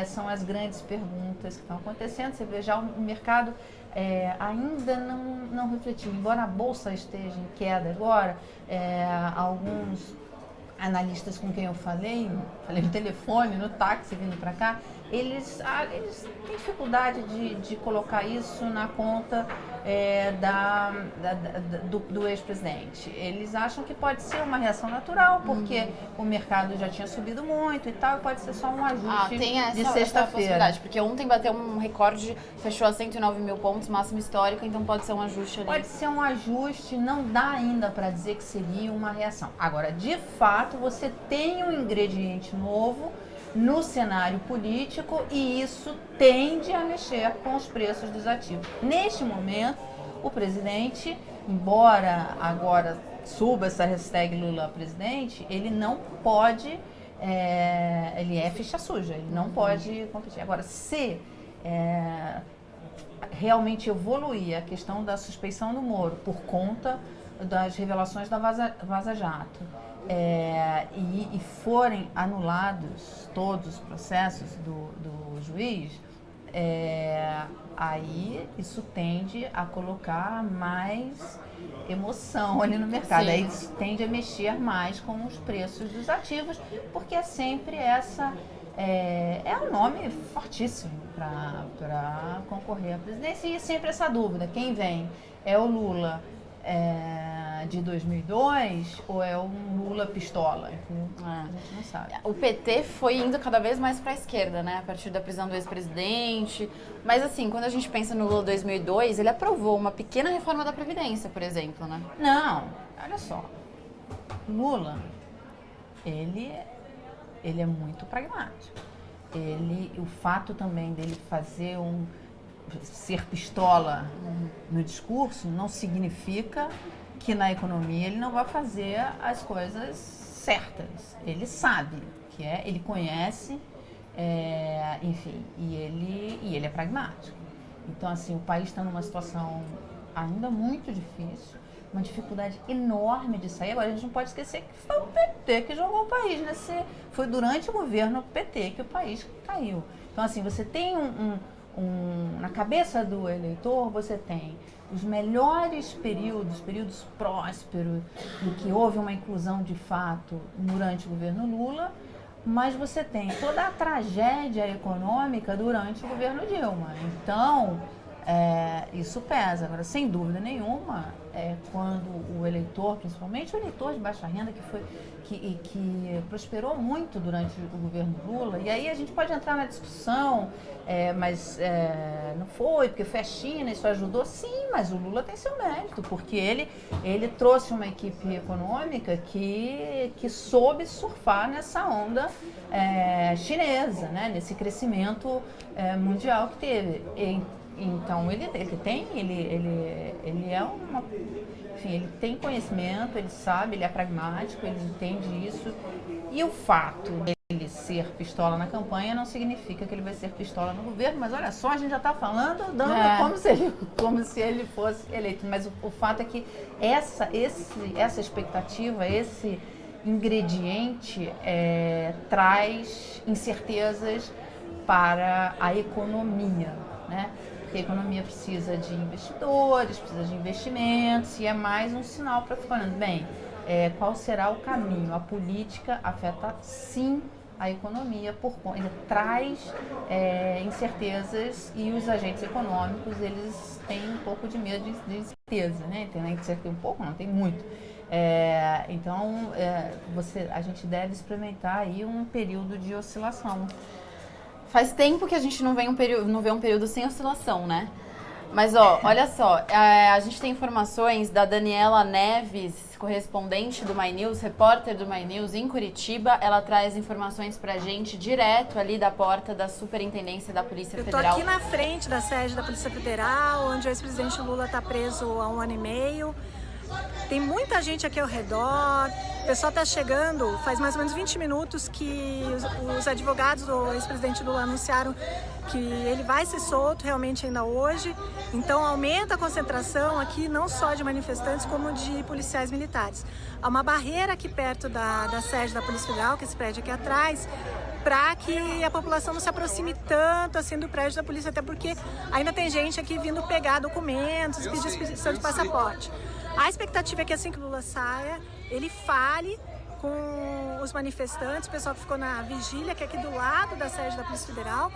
são as grandes perguntas que estão acontecendo. Você vê já o mercado ainda não refletiu, embora a Bolsa esteja em queda agora, alguns analistas com quem eu falei no telefone, no táxi vindo para cá, eles têm dificuldade de colocar isso na conta do ex-presidente. Eles acham que pode ser uma reação natural, porque o mercado já tinha subido muito e tal, e pode ser só um ajuste de sexta-feira. Porque ontem bateu um recorde, fechou a 109 mil pontos, máximo histórico, então pode ser um ajuste ali. Pode ser um ajuste, não dá ainda para dizer que seria uma reação. Agora, de fato, você tem um ingrediente novo no cenário político e isso tende a mexer com os preços dos ativos. Neste momento, o presidente, embora agora suba essa hashtag Lula presidente, ele não pode, ele é ficha suja, ele não pode competir. Agora, se realmente evoluir a questão da suspeição do Moro por conta das revelações da Vaza Jato, e forem anulados todos os processos do juiz, aí isso tende a colocar mais emoção ali no mercado. Sim. Aí isso tende a mexer mais com os preços dos ativos, porque é sempre um nome fortíssimo para concorrer à presidência, e sempre essa dúvida: quem vem? É o Lula de 2002 ou é um Lula pistola? A gente não sabe. O PT foi indo cada vez mais para a esquerda, né? A partir da prisão do ex-presidente. Mas assim, quando a gente pensa no Lula 2002, ele aprovou uma pequena reforma da Previdência, por exemplo, né? Não, olha só. Lula, ele é muito pragmático. O fato também dele ser pistola no discurso não significa que na economia ele não vai fazer as coisas certas. Ele sabe que ele conhece, enfim, e ele é pragmático. Então, assim, o país está numa situação ainda muito difícil, uma dificuldade enorme de sair. Agora, a gente não pode esquecer que foi o PT que jogou o país, né? Foi durante o governo PT que o país caiu. Então, assim, você tem na cabeça do eleitor, você tem os melhores períodos prósperos, em que houve uma inclusão de fato durante o governo Lula, mas você tem toda a tragédia econômica durante o governo Dilma. Então, isso pesa. Agora, sem dúvida nenhuma, quando o eleitor, principalmente o eleitor de baixa renda, que prosperou muito durante o governo Lula, e aí a gente pode entrar na discussão, mas não foi, porque foi a China, isso ajudou? Sim, mas o Lula tem seu mérito, porque ele trouxe uma equipe econômica que soube surfar nessa onda chinesa, né, nesse crescimento mundial que teve. Então ele tem conhecimento, ele sabe, ele é pragmático, ele entende isso. E o fato dele ser pistola na campanha não significa que ele vai ser pistola no governo, mas olha só, a gente já está falando como se ele fosse eleito. Mas o fato é que essa expectativa, esse ingrediente traz incertezas para a economia, né? Porque a economia precisa de investidores, precisa de investimentos, e é mais um sinal para ficar olhando. Bem, qual será o caminho? A política afeta, sim, a economia, ele traz incertezas, e os agentes econômicos, eles têm um pouco de medo de incerteza, né? Tem incerteza um pouco, não, tem muito. Então, a gente deve experimentar aí um período de oscilação. Faz tempo que a gente não vê um período sem oscilação, né? Mas, ó, olha só, a gente tem informações da Daniela Neves, correspondente do My News, repórter do My News em Curitiba. Ela traz informações pra gente direto ali da porta da Superintendência da Polícia Federal. Eu tô aqui na frente da sede da Polícia Federal, onde o ex-presidente Lula tá preso há 1 ano e meio. Tem muita gente aqui ao redor, o pessoal está chegando, faz mais ou menos 20 minutos que os advogados do ex-presidente Lula anunciaram que ele vai ser solto realmente ainda hoje, então aumenta a concentração aqui não só de manifestantes como de policiais militares. Há uma barreira aqui perto da sede da Polícia Federal, que é esse prédio aqui atrás, para que a população não se aproxime tanto assim do prédio da polícia, até porque ainda tem gente aqui vindo pegar documentos, pedir expedição de passaporte. A expectativa é que assim que o Lula saia, ele fale com os manifestantes, o pessoal que ficou na vigília, que é aqui do lado da sede da Polícia Federal.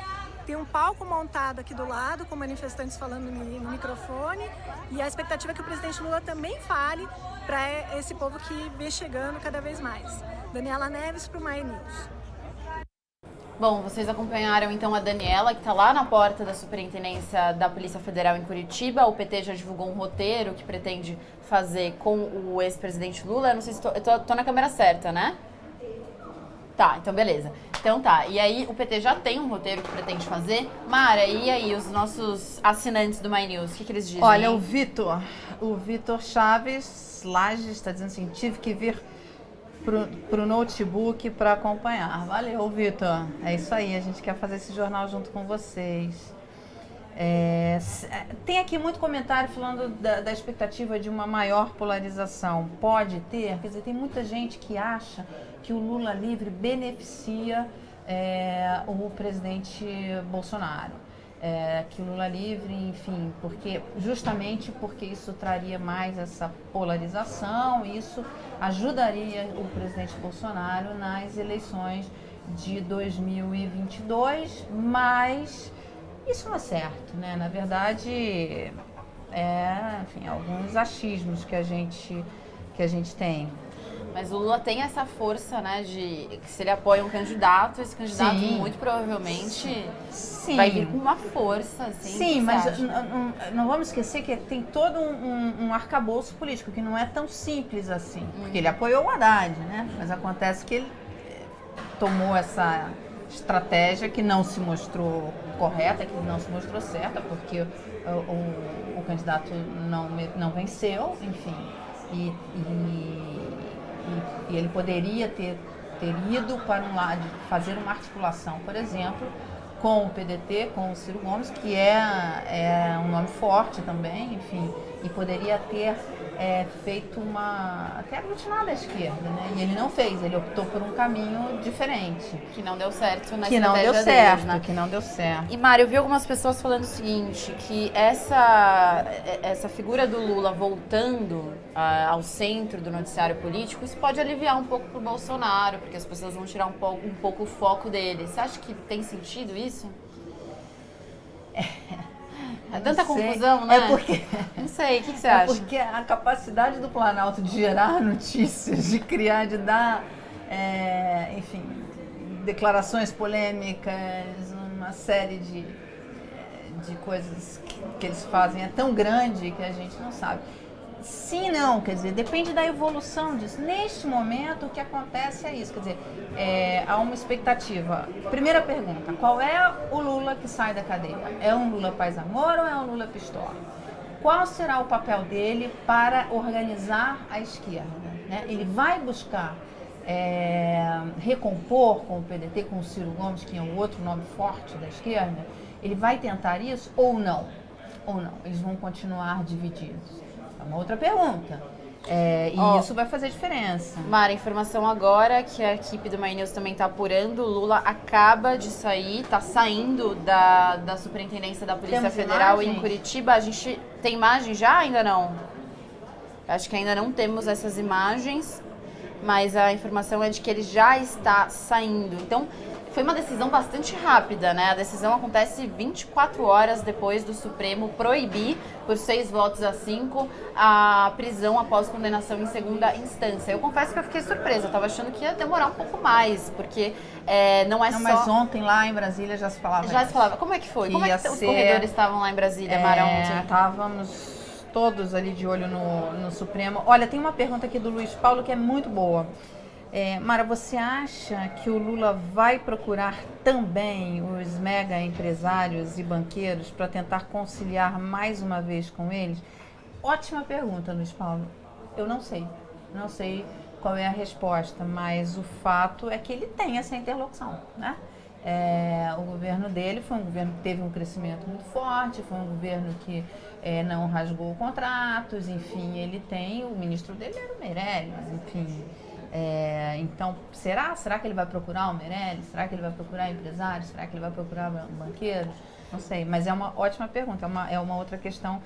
Tem um palco montado aqui do lado, com manifestantes falando no microfone. E a expectativa é que o presidente Lula também fale para esse povo que vem chegando cada vez mais. Daniela Neves para o My News. Bom, vocês acompanharam então a Daniela, que está lá na porta da Superintendência da Polícia Federal em Curitiba. O PT já divulgou um roteiro que pretende fazer com o ex-presidente Lula. Eu não sei se tô na câmera certa, né? Tá, então beleza. Então tá, e aí o PT já tem um roteiro que pretende fazer. Mara, e aí os nossos assinantes do My News, o que eles dizem? Olha, o Vitor Chaves Lages está dizendo assim, tive que vir pro notebook para acompanhar. Valeu, Vitor. É isso aí, a gente quer fazer esse jornal junto com vocês. Tem aqui muito comentário falando da expectativa de uma maior polarização. Pode ter? Quer dizer, tem muita gente que acha que o Lula livre beneficia o presidente Bolsonaro. Que o Lula livre, enfim, justamente porque isso traria mais essa polarização, isso ajudaria o presidente Bolsonaro nas eleições de 2022, mas isso não é certo, né? Na verdade, enfim, alguns achismos que a gente tem. Mas o Lula tem essa força, né, de que se ele apoia um candidato, esse candidato muito provavelmente vai vir com uma força, assim. Sim, mas não vamos esquecer que tem todo um arcabouço político, que não é tão simples assim. Porque ele apoiou o Haddad, né? Mas acontece que ele tomou essa estratégia que não se mostrou correta, que não se mostrou certa, porque o candidato não venceu, enfim. E ele poderia ter ido para um lado, fazer uma articulação, por exemplo, com o PDT, com o Ciro Gomes, que é um nome forte também, enfim, e poderia ter feito até aglutinado a esquerda, né? E ele não fez, ele optou por um caminho diferente. Que não deu certo na que não deu deles, certo, né? Que não deu certo. E, Mário, eu vi algumas pessoas falando o seguinte, que essa figura do Lula voltando ao centro do noticiário político, isso pode aliviar um pouco pro Bolsonaro, porque as pessoas vão tirar um pouco o foco dele. Você acha que tem sentido isso? É tanta confusão, né? Porque... Não sei, o que você acha? Porque a capacidade do Planalto de gerar notícias, de criar, de dar, enfim, declarações polêmicas, uma série de coisas que eles fazem é tão grande que a gente não sabe. Sim, não, quer dizer, depende da evolução disso. Neste momento, o que acontece é isso, quer dizer, há uma expectativa. Primeira pergunta, qual é o Lula que sai da cadeia? É um Lula paz-amor ou é um Lula pistola? Qual será o papel dele para organizar a esquerda, né? Ele vai buscar recompor com o PDT, com o Ciro Gomes, que é um outro nome forte da esquerda? Ele vai tentar isso ou não? Ou não? Eles vão continuar divididos? É uma outra pergunta. Isso vai fazer diferença. Mara, informação agora que a equipe do My News também está apurando. O Lula acaba de sair, está saindo da Superintendência da Polícia Federal em Curitiba. A gente tem imagem já? Ainda não? Acho que ainda não temos essas imagens, mas a informação é de que ele já está saindo. Então, Foi uma decisão bastante rápida, né? A decisão acontece 24 horas depois do Supremo proibir, por 6 votos a 5, a prisão após condenação em segunda instância. Eu confesso que eu fiquei surpresa, eu tava achando que ia demorar um pouco mais, porque não é só... Mas ontem lá em Brasília já se falava Já se falava. Como é que foi? Como é que os corredores estavam lá em Brasília, Mara, ontem? Estávamos todos ali de olho no Supremo. Olha, tem uma pergunta aqui do Luiz Paulo que é muito boa. Mara, você acha que o Lula vai procurar também os mega empresários e banqueiros para tentar conciliar mais uma vez com eles? Ótima pergunta, Luiz Paulo. Eu não sei qual é a resposta, mas o fato é que ele tem essa interlocução, né? O governo dele foi um governo que teve um crescimento muito forte, foi um governo que não rasgou contratos, enfim, ele tem, o ministro dele era o Meirelles, enfim... então, será que ele vai procurar o Meirelles? Será que ele vai procurar empresários? Será que ele vai procurar banqueiros? Não sei, mas é uma ótima pergunta, é uma outra questão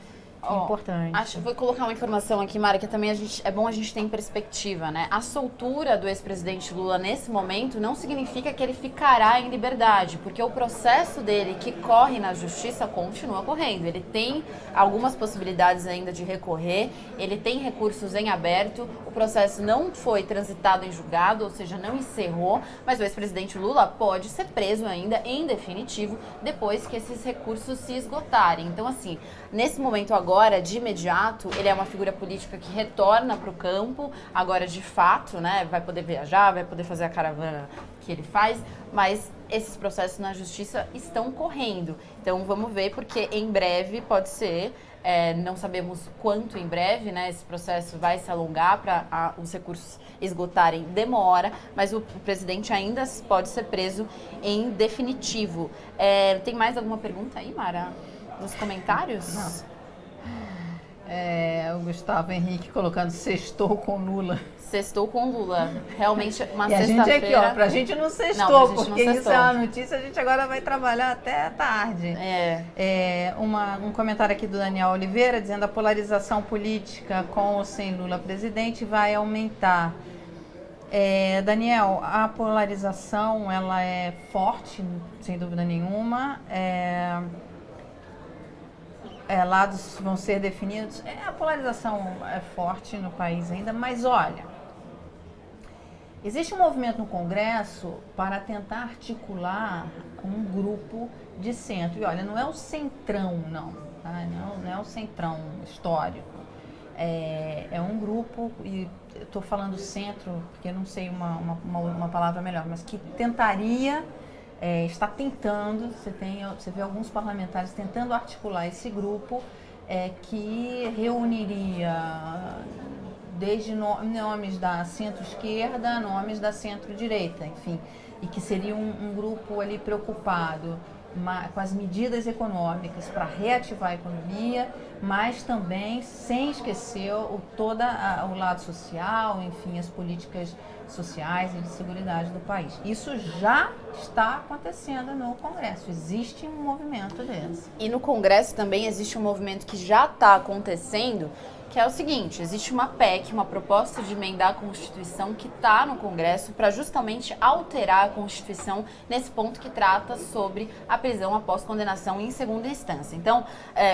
importante. Vou colocar uma informação aqui, Mara, que também é bom a gente ter em perspectiva, né? A soltura do ex-presidente Lula nesse momento não significa que ele ficará em liberdade, porque o processo dele que corre na justiça continua correndo. Ele tem algumas possibilidades ainda de recorrer, ele tem recursos em aberto, o processo não foi transitado em julgado, ou seja, não encerrou, mas o ex-presidente Lula pode ser preso ainda em definitivo depois que esses recursos se esgotarem. Então, assim, nesse momento agora, de imediato, ele é uma figura política que retorna para o campo, agora de fato, né, vai poder viajar, vai poder fazer a caravana que ele faz, mas esses processos na justiça estão correndo. Então vamos ver, porque em breve pode ser, não sabemos quanto em breve, né, esse processo vai se alongar para os recursos esgotarem, demora, mas o presidente ainda pode ser preso em definitivo. Tem mais alguma pergunta aí, Mara? Nos comentários? Não. O Gustavo Henrique colocando sextou com Lula. Sextou com Lula. Realmente, uma e a gente aqui, ó, pra gente não sextou, porque isso é uma notícia, a gente agora vai trabalhar até tarde. Um comentário aqui do Daniel Oliveira, dizendo a polarização política com ou sem Lula presidente vai aumentar. Daniel, a polarização, ela é forte, sem dúvida nenhuma. Lados vão ser definidos. A polarização é forte no país ainda, mas olha, existe um movimento no Congresso para tentar articular um grupo de centro. E olha, não é o centrão, não, tá? Não é o centrão histórico. É um grupo, e eu estou falando centro, porque eu não sei uma palavra melhor, mas que tentaria... está tentando, você vê alguns parlamentares tentando articular esse grupo que reuniria desde nomes da centro-esquerda, nomes da centro-direita, enfim, e que seria um grupo ali preocupado com as medidas econômicas para reativar a economia, mas também sem esquecer todo o lado social, enfim, as políticas sociais e de seguridade do país. Isso já está acontecendo no Congresso, existe um movimento desse. E no Congresso também existe um movimento que já está acontecendo, que é o seguinte, existe uma PEC, uma proposta de emendar a Constituição que está no Congresso para justamente alterar a Constituição nesse ponto que trata sobre a prisão após condenação em segunda instância. Então,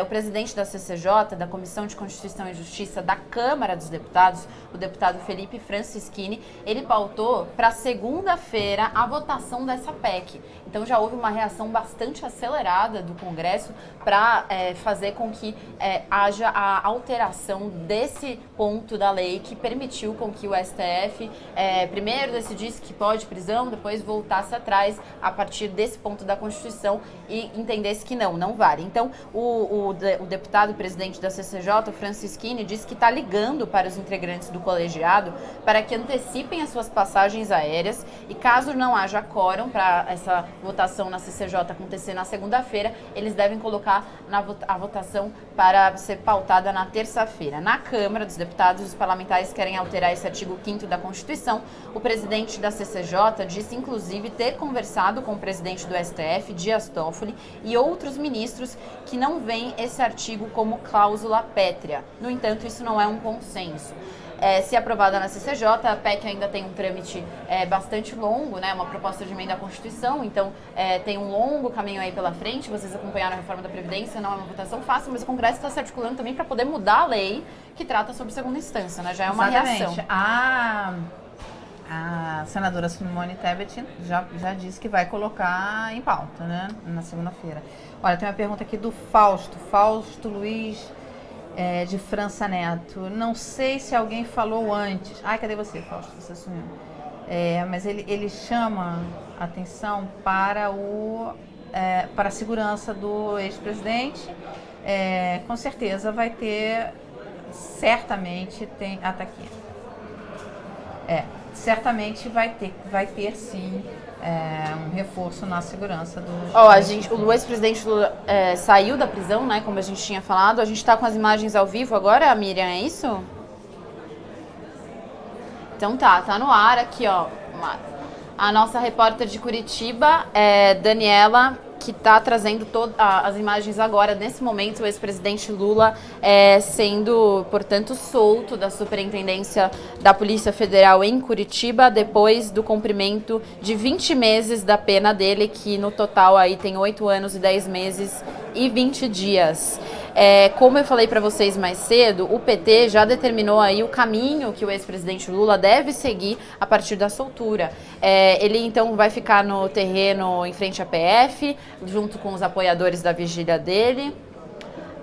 o presidente da CCJ, da Comissão de Constituição e Justiça da Câmara dos Deputados, o deputado Felipe Francischini, ele pautou para segunda-feira a votação dessa PEC. Então já houve uma reação bastante acelerada do Congresso para fazer com que haja a alteração desse ponto da lei que permitiu com que o STF primeiro decidisse que pode prisão, depois voltasse atrás a partir desse ponto da Constituição e entendesse que não vale. Então o deputado presidente da CCJ, Francischini, disse que está ligando para os integrantes do colegiado para que antecipem as suas passagens aéreas e caso não haja quórum para essa votação na CCJ acontecer na segunda-feira, eles devem colocar a votação para ser pautada na terça-feira. Na Câmara dos Deputados, os parlamentares querem alterar esse artigo 5º da Constituição. O presidente da CCJ disse, inclusive, ter conversado com o presidente do STF, Dias Toffoli, e outros ministros que não veem esse artigo como cláusula pétrea. No entanto, isso não é um consenso. se aprovada na CCJ, a PEC ainda tem um trâmite bastante longo, né? Uma proposta de emenda à Constituição, então tem um longo caminho aí pela frente. Vocês acompanharam a reforma da Previdência, não é uma votação fácil, mas o Congresso está se articulando também para poder mudar a lei que trata sobre segunda instância, né? Já é uma reação. A senadora Simone Tebet já disse que vai colocar em pauta, né, na segunda-feira. Olha, tem uma pergunta aqui do Fausto Luiz de França Neto. Não sei se alguém falou antes. Ai, cadê você, Fausto? Você sumiu. Mas ele chama a atenção para a segurança do ex-presidente. Com certeza vai ter, certamente tem, tá aqui. Certamente vai ter sim um reforço na segurança do... O ex-presidente Lula saiu da prisão, né, como a gente tinha falado. A gente está com as imagens ao vivo agora, Miriam, é isso? Então tá no ar aqui, ó. A nossa repórter de Curitiba, Daniela, que está trazendo as imagens agora. Nesse momento, o ex-presidente Lula sendo, portanto, solto da Superintendência da Polícia Federal em Curitiba, depois do cumprimento de 20 meses da pena dele, que no total aí tem 8 anos e 10 meses e 20 dias. Como eu falei para vocês mais cedo, o PT já determinou aí o caminho que o ex-presidente Lula deve seguir a partir da soltura. Ele então vai ficar no terreno em frente à PF, junto com os apoiadores da vigília dele.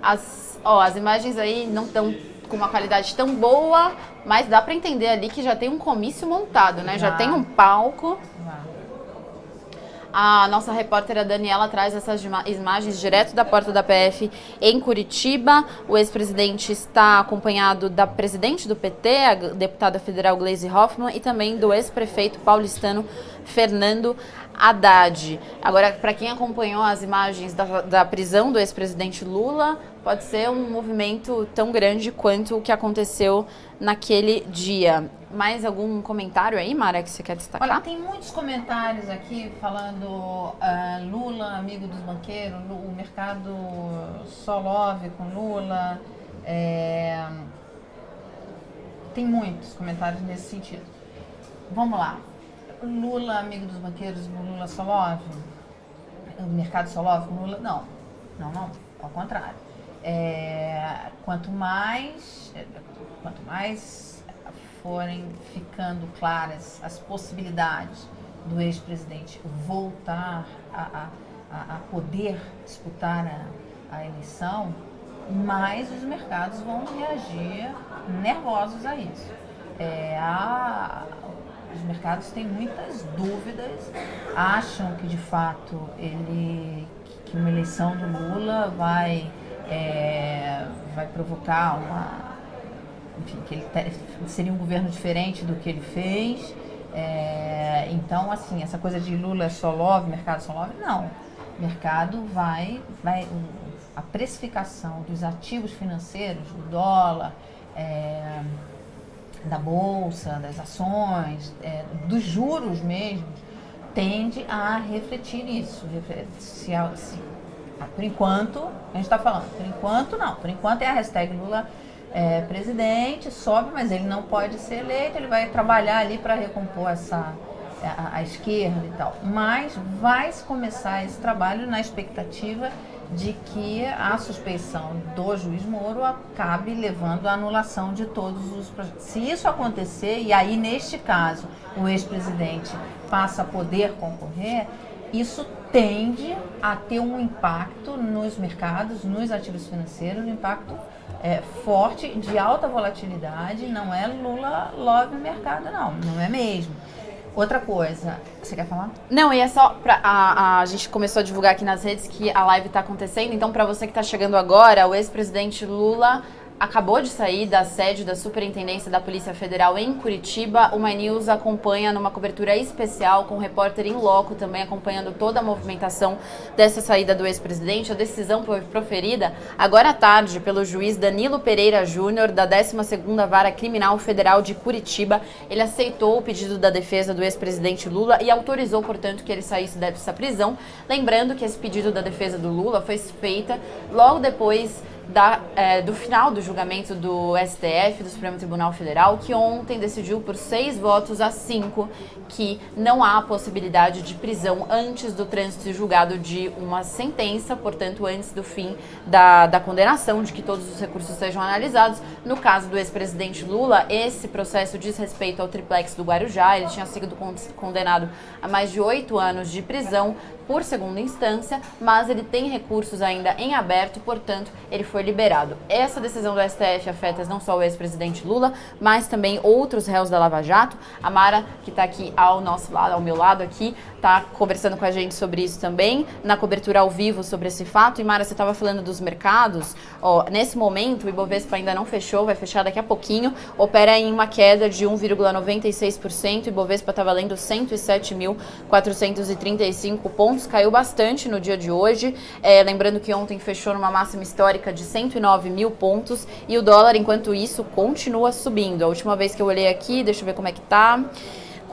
As imagens aí não estão com uma qualidade tão boa, mas dá para entender ali que já tem um comício montado, né? Já tem um palco. A nossa repórter, a Daniela, traz essas imagens direto da porta da PF em Curitiba. O ex-presidente está acompanhado da presidente do PT, a deputada federal Gleisi Hoffmann, e também do ex-prefeito paulistano Fernando Haddad. Agora, para quem acompanhou as imagens da prisão do ex-presidente Lula, pode ser um movimento tão grande quanto o que aconteceu naquele dia. Mais algum comentário aí, Mara, que você quer destacar? Olha, tem muitos comentários aqui falando Lula, amigo dos banqueiros, o mercado só love com Lula. Tem muitos comentários nesse sentido. Vamos lá. Lula, amigo dos banqueiros, Lula só love? O mercado só love com Lula? Não, ao contrário. Quanto mais forem ficando claras as possibilidades do ex-presidente voltar a poder disputar a eleição, mais os mercados vão reagir nervosos a isso. Os mercados têm muitas dúvidas, acham que de fato que uma eleição do Lula vai provocar que ele seria um governo diferente do que ele fez. Então, assim, essa coisa de Lula só love, mercado só love, não. O mercado a precificação dos ativos financeiros, do dólar, da bolsa, das ações, dos juros mesmo, tende a refletir isso. Por enquanto, a gente está falando, por enquanto não. Por enquanto é a hashtag Lula presidente, sobe, mas ele não pode ser eleito, ele vai trabalhar ali para recompor a esquerda e tal. Mas vai começar esse trabalho na expectativa de que a suspeição do juiz Moro acabe levando à anulação de todos os projetos. Se isso acontecer, e aí neste caso o ex-presidente passa a poder concorrer, isso tende a ter um impacto nos mercados, nos ativos financeiros, um impacto forte, de alta volatilidade. Não é Lula love mercado, não é mesmo. Outra coisa, você quer falar? Não, e é só a gente começou a divulgar aqui nas redes que a live está acontecendo, então para você que está chegando agora, o ex-presidente Lula acabou de sair da sede da Superintendência da Polícia Federal em Curitiba. O My News acompanha numa cobertura especial com o repórter in loco também acompanhando toda a movimentação dessa saída do ex-presidente. A decisão foi proferida agora à tarde pelo juiz Danilo Pereira Júnior, da 12ª Vara Criminal Federal de Curitiba. Ele aceitou o pedido da defesa do ex-presidente Lula e autorizou, portanto, que ele saísse dessa prisão. Lembrando que esse pedido da defesa do Lula foi feita logo depois do final do julgamento do STF, do Supremo Tribunal Federal, que ontem decidiu por 6 votos a 5 que não há possibilidade de prisão antes do trânsito julgado de uma sentença, portanto, antes do fim da condenação, de que todos os recursos sejam analisados. No caso do ex-presidente Lula, esse processo diz respeito ao triplex do Guarujá. Ele tinha sido condenado a mais de 8 anos de prisão por segunda instância, mas ele tem recursos ainda em aberto, portanto, ele foi liberado. Essa decisão do STF afeta não só o ex-presidente Lula, mas também outros réus da Lava Jato. A Mara, que está aqui ao nosso lado, ao meu lado aqui, está conversando com a gente sobre isso também, na cobertura ao vivo sobre esse fato. E Mara, você estava falando dos mercados. Nesse momento, o Ibovespa ainda não fechou, vai fechar daqui a pouquinho, opera em uma queda de 1,96%, o Ibovespa está valendo 107.435 pontos, caiu bastante no dia de hoje, lembrando que ontem fechou numa máxima histórica de 109 mil pontos, e o dólar, enquanto isso, continua subindo. A última vez que eu olhei aqui, deixa eu ver como é que tá, R$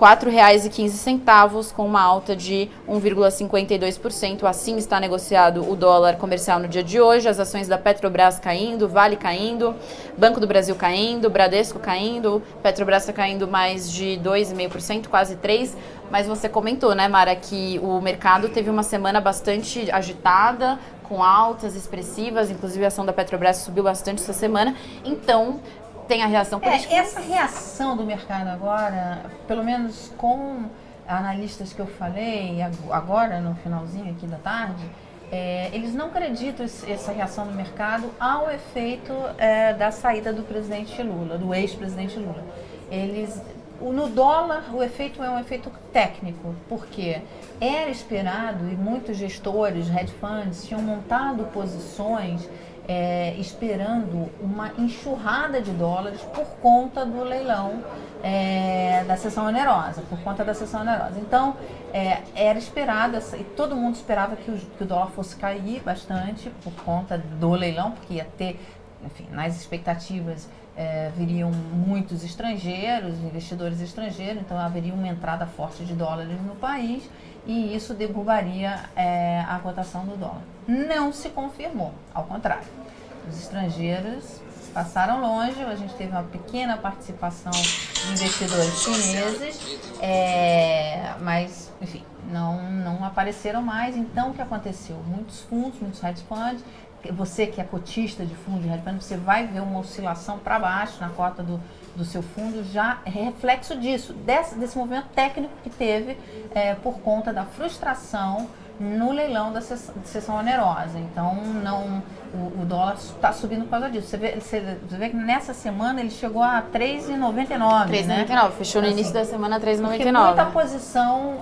4,15, com uma alta de 1,52%. Assim está negociado o dólar comercial no dia de hoje. As ações da Petrobras caindo, Vale caindo, Banco do Brasil caindo, Bradesco caindo, Petrobras está caindo mais de 2,5%, quase 3%. Mas você comentou, né, Mara, que o mercado teve uma semana bastante agitada, com altas expressivas, inclusive a ação da Petrobras subiu bastante essa semana. Então, tem a reação política. Essa reação do mercado agora, pelo menos com analistas que eu falei agora no finalzinho aqui da tarde, eles não acreditam essa reação do mercado ao efeito da saída do presidente Lula, do ex-presidente Lula. No dólar, o efeito é um efeito técnico, porque era esperado, e muitos gestores, hedge funds, tinham montado posições esperando uma enxurrada de dólares por conta do leilão da sessão onerosa, Então, era esperado, e todo mundo esperava que o dólar fosse cair bastante por conta do leilão, porque ia ter, enfim, nas expectativas, viriam muitos estrangeiros, investidores estrangeiros, então haveria uma entrada forte de dólares no país, e isso derrubaria a cotação do dólar. Não se confirmou, ao contrário. Os estrangeiros passaram longe, a gente teve uma pequena participação de investidores chineses, mas, enfim, não apareceram mais. Então, o que aconteceu? Muitos fundos, muitos hedge funds, você que é cotista de fundo de hedge fund, você vai ver uma oscilação para baixo na cota do seu fundo, já é reflexo disso, desse movimento técnico que teve por conta da frustração no leilão da sessão onerosa. Então, o dólar está subindo por causa disso. Você vê que nessa semana ele chegou a 3,99, 3,99, né? Fechou no início da semana 3,99. Porque muita posição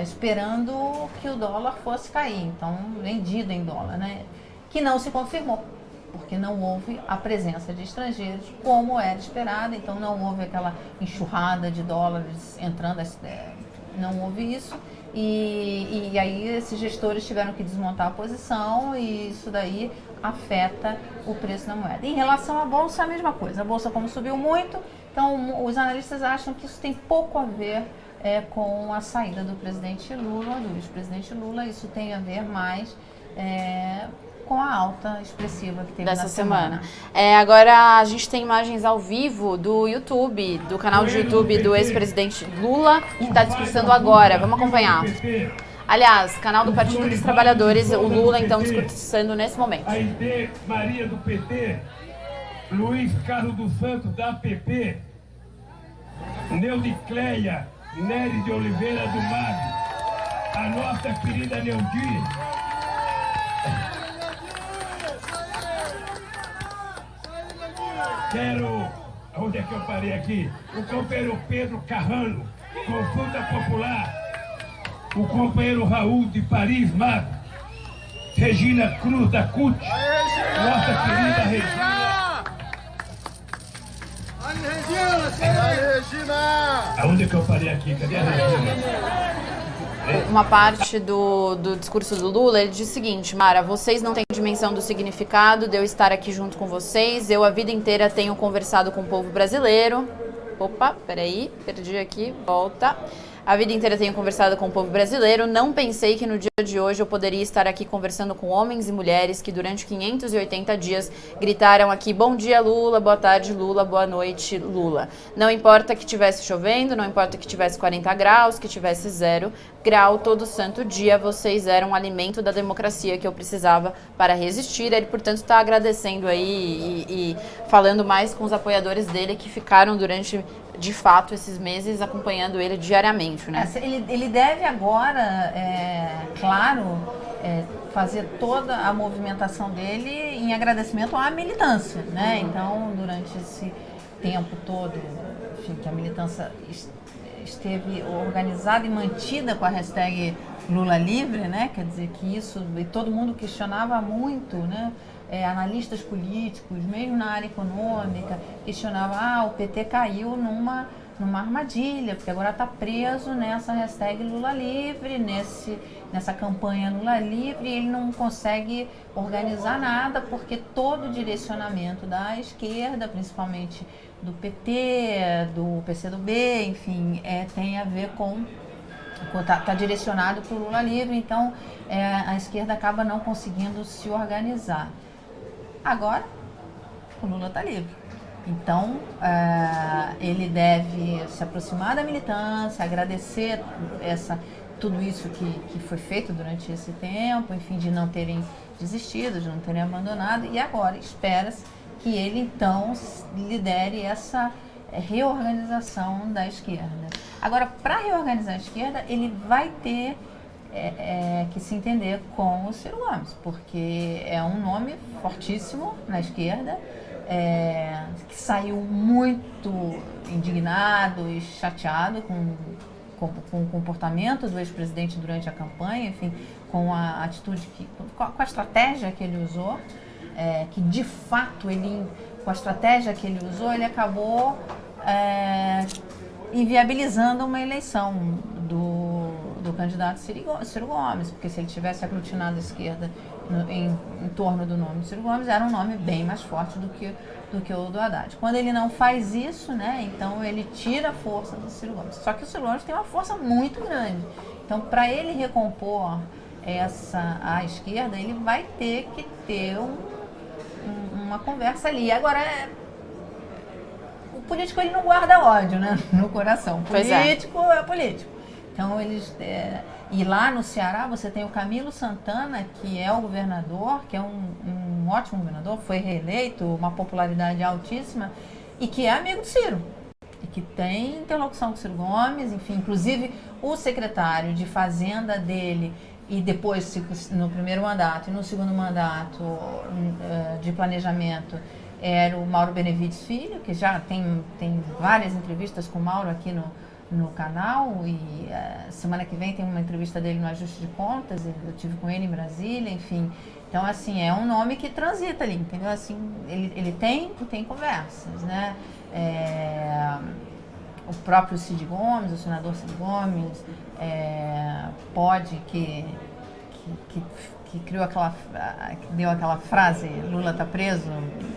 esperando que o dólar fosse cair, então vendido em dólar, né? Que não se confirmou, porque não houve a presença de estrangeiros como era esperado, então não houve aquela enxurrada de dólares entrando, não houve isso. E aí esses gestores tiveram que desmontar a posição, e isso daí afeta o preço da moeda. Em relação à Bolsa, a mesma coisa. A Bolsa, como subiu muito, então os analistas acham que isso tem pouco a ver com a saída do presidente Lula, do ex-presidente Lula. Isso tem a ver mais com a alta expressiva que teve dessa na semana. Agora a gente tem imagens ao vivo do YouTube, do canal de YouTube do ex-presidente Lula, que está discursando agora. Vamos acompanhar. Aliás, canal do Partido dos Trabalhadores, o Lula então discursando nesse momento. A ID Maria do PT, Luiz Carlos dos Santos da APP, Neudicleia Nery de Oliveira do Mar, a nossa querida Neudi, onde é que eu parei aqui? O companheiro Pedro Carrano, Consulta Popular, o companheiro Raul de Paris Mato, Regina Cruz da CUT, nossa querida Regina. Regina! Aonde é que eu parei aqui? Cadê a Regina? Uma parte do discurso do Lula, ele diz o seguinte: Mara, vocês não têm dimensão do significado de eu estar aqui junto com vocês. Eu a vida inteira tenho conversado com o povo brasileiro. Opa, peraí, perdi aqui, volta. A vida inteira tenho conversado com o povo brasileiro. Não pensei que no dia de hoje eu poderia estar aqui conversando com homens e mulheres que durante 580 dias gritaram aqui: bom dia, Lula, boa tarde, Lula, boa noite, Lula. Não importa que tivesse chovendo, não importa que tivesse 40 graus, que tivesse 0 grau, todo santo dia vocês eram o alimento da democracia que eu precisava para resistir. Ele, portanto, está agradecendo aí e falando mais com os apoiadores dele que ficaram durante, de fato, esses meses acompanhando ele diariamente, né? Ele deve agora, claro, fazer toda a movimentação dele em agradecimento à militância, né? Então, durante esse tempo todo, enfim, que a militância esteve organizada e mantida com a hashtag Lula Livre, né? Quer dizer que isso, e todo mundo questionava muito, né? Analistas políticos, mesmo na área econômica, questionavam: o PT caiu numa armadilha, porque agora está preso nessa hashtag Lula Livre, nessa campanha Lula Livre, e ele não consegue organizar nada, porque todo o direcionamento da esquerda, principalmente do PT, do PCdoB, enfim, tem a ver com... Está direcionado para o Lula Livre, então a esquerda acaba não conseguindo se organizar. Agora, o Lula está livre. Então, ele deve se aproximar da militância, agradecer tudo isso que foi feito durante esse tempo, enfim, de não terem desistido, de não terem abandonado, e agora espera-se que ele, então, lidere essa reorganização da esquerda. Agora, para reorganizar a esquerda, ele vai ter que se entender com o Ciro Gomes, porque é um nome fortíssimo na esquerda, que saiu muito indignado e chateado com o comportamento do ex-presidente durante a campanha, enfim, com a atitude, com a estratégia que ele usou, que de fato com a estratégia que ele usou, ele acabou inviabilizando uma eleição do candidato Ciro Gomes, porque se ele tivesse aglutinado a esquerda em torno do nome de Ciro Gomes, era um nome bem mais forte do que o do Haddad. Quando ele não faz isso, né, então ele tira a força do Ciro Gomes. Só que o Ciro Gomes tem uma força muito grande. Então, para ele recompor a esquerda, ele vai ter que ter uma conversa ali. Agora, o político, ele não guarda ódio, né, no coração. O político é político. Então, e lá no Ceará você tem o Camilo Santana, que é o governador, que é um ótimo governador, foi reeleito, uma popularidade altíssima, e que é amigo do Ciro, e que tem interlocução com o Ciro Gomes, enfim, inclusive o secretário de Fazenda dele, e depois no primeiro mandato e no segundo mandato de planejamento, era o Mauro Benevides Filho, que já tem várias entrevistas com o Mauro aqui no canal, e semana que vem tem uma entrevista dele no Ajuste de Contas, eu tive com ele em Brasília, enfim. Então, assim, é um nome que transita ali, entendeu? Assim, ele tem conversas, né? O próprio Cid Gomes, o senador Cid Gomes, pode que deu aquela frase: Lula tá preso,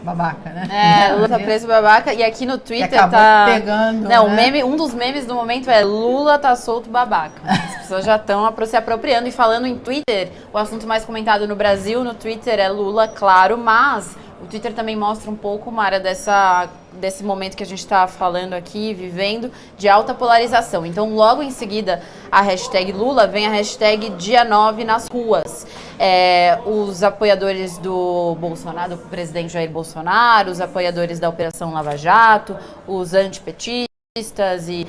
babaca, né? Lula tá preso, babaca. E aqui no Twitter pegando, não, né? Um dos memes do momento é Lula tá solto, babaca. As pessoas já estão se apropriando. E falando em Twitter, o assunto mais comentado no Brasil, no Twitter, é Lula, claro, mas o Twitter também mostra um pouco, Mara, desse momento que a gente está falando aqui, vivendo, de alta polarização. Então, logo em seguida, a hashtag Lula, vem a hashtag Dia 9 nas ruas. Os apoiadores do Bolsonaro, do presidente Jair Bolsonaro, os apoiadores da Operação Lava Jato, os antipetistas e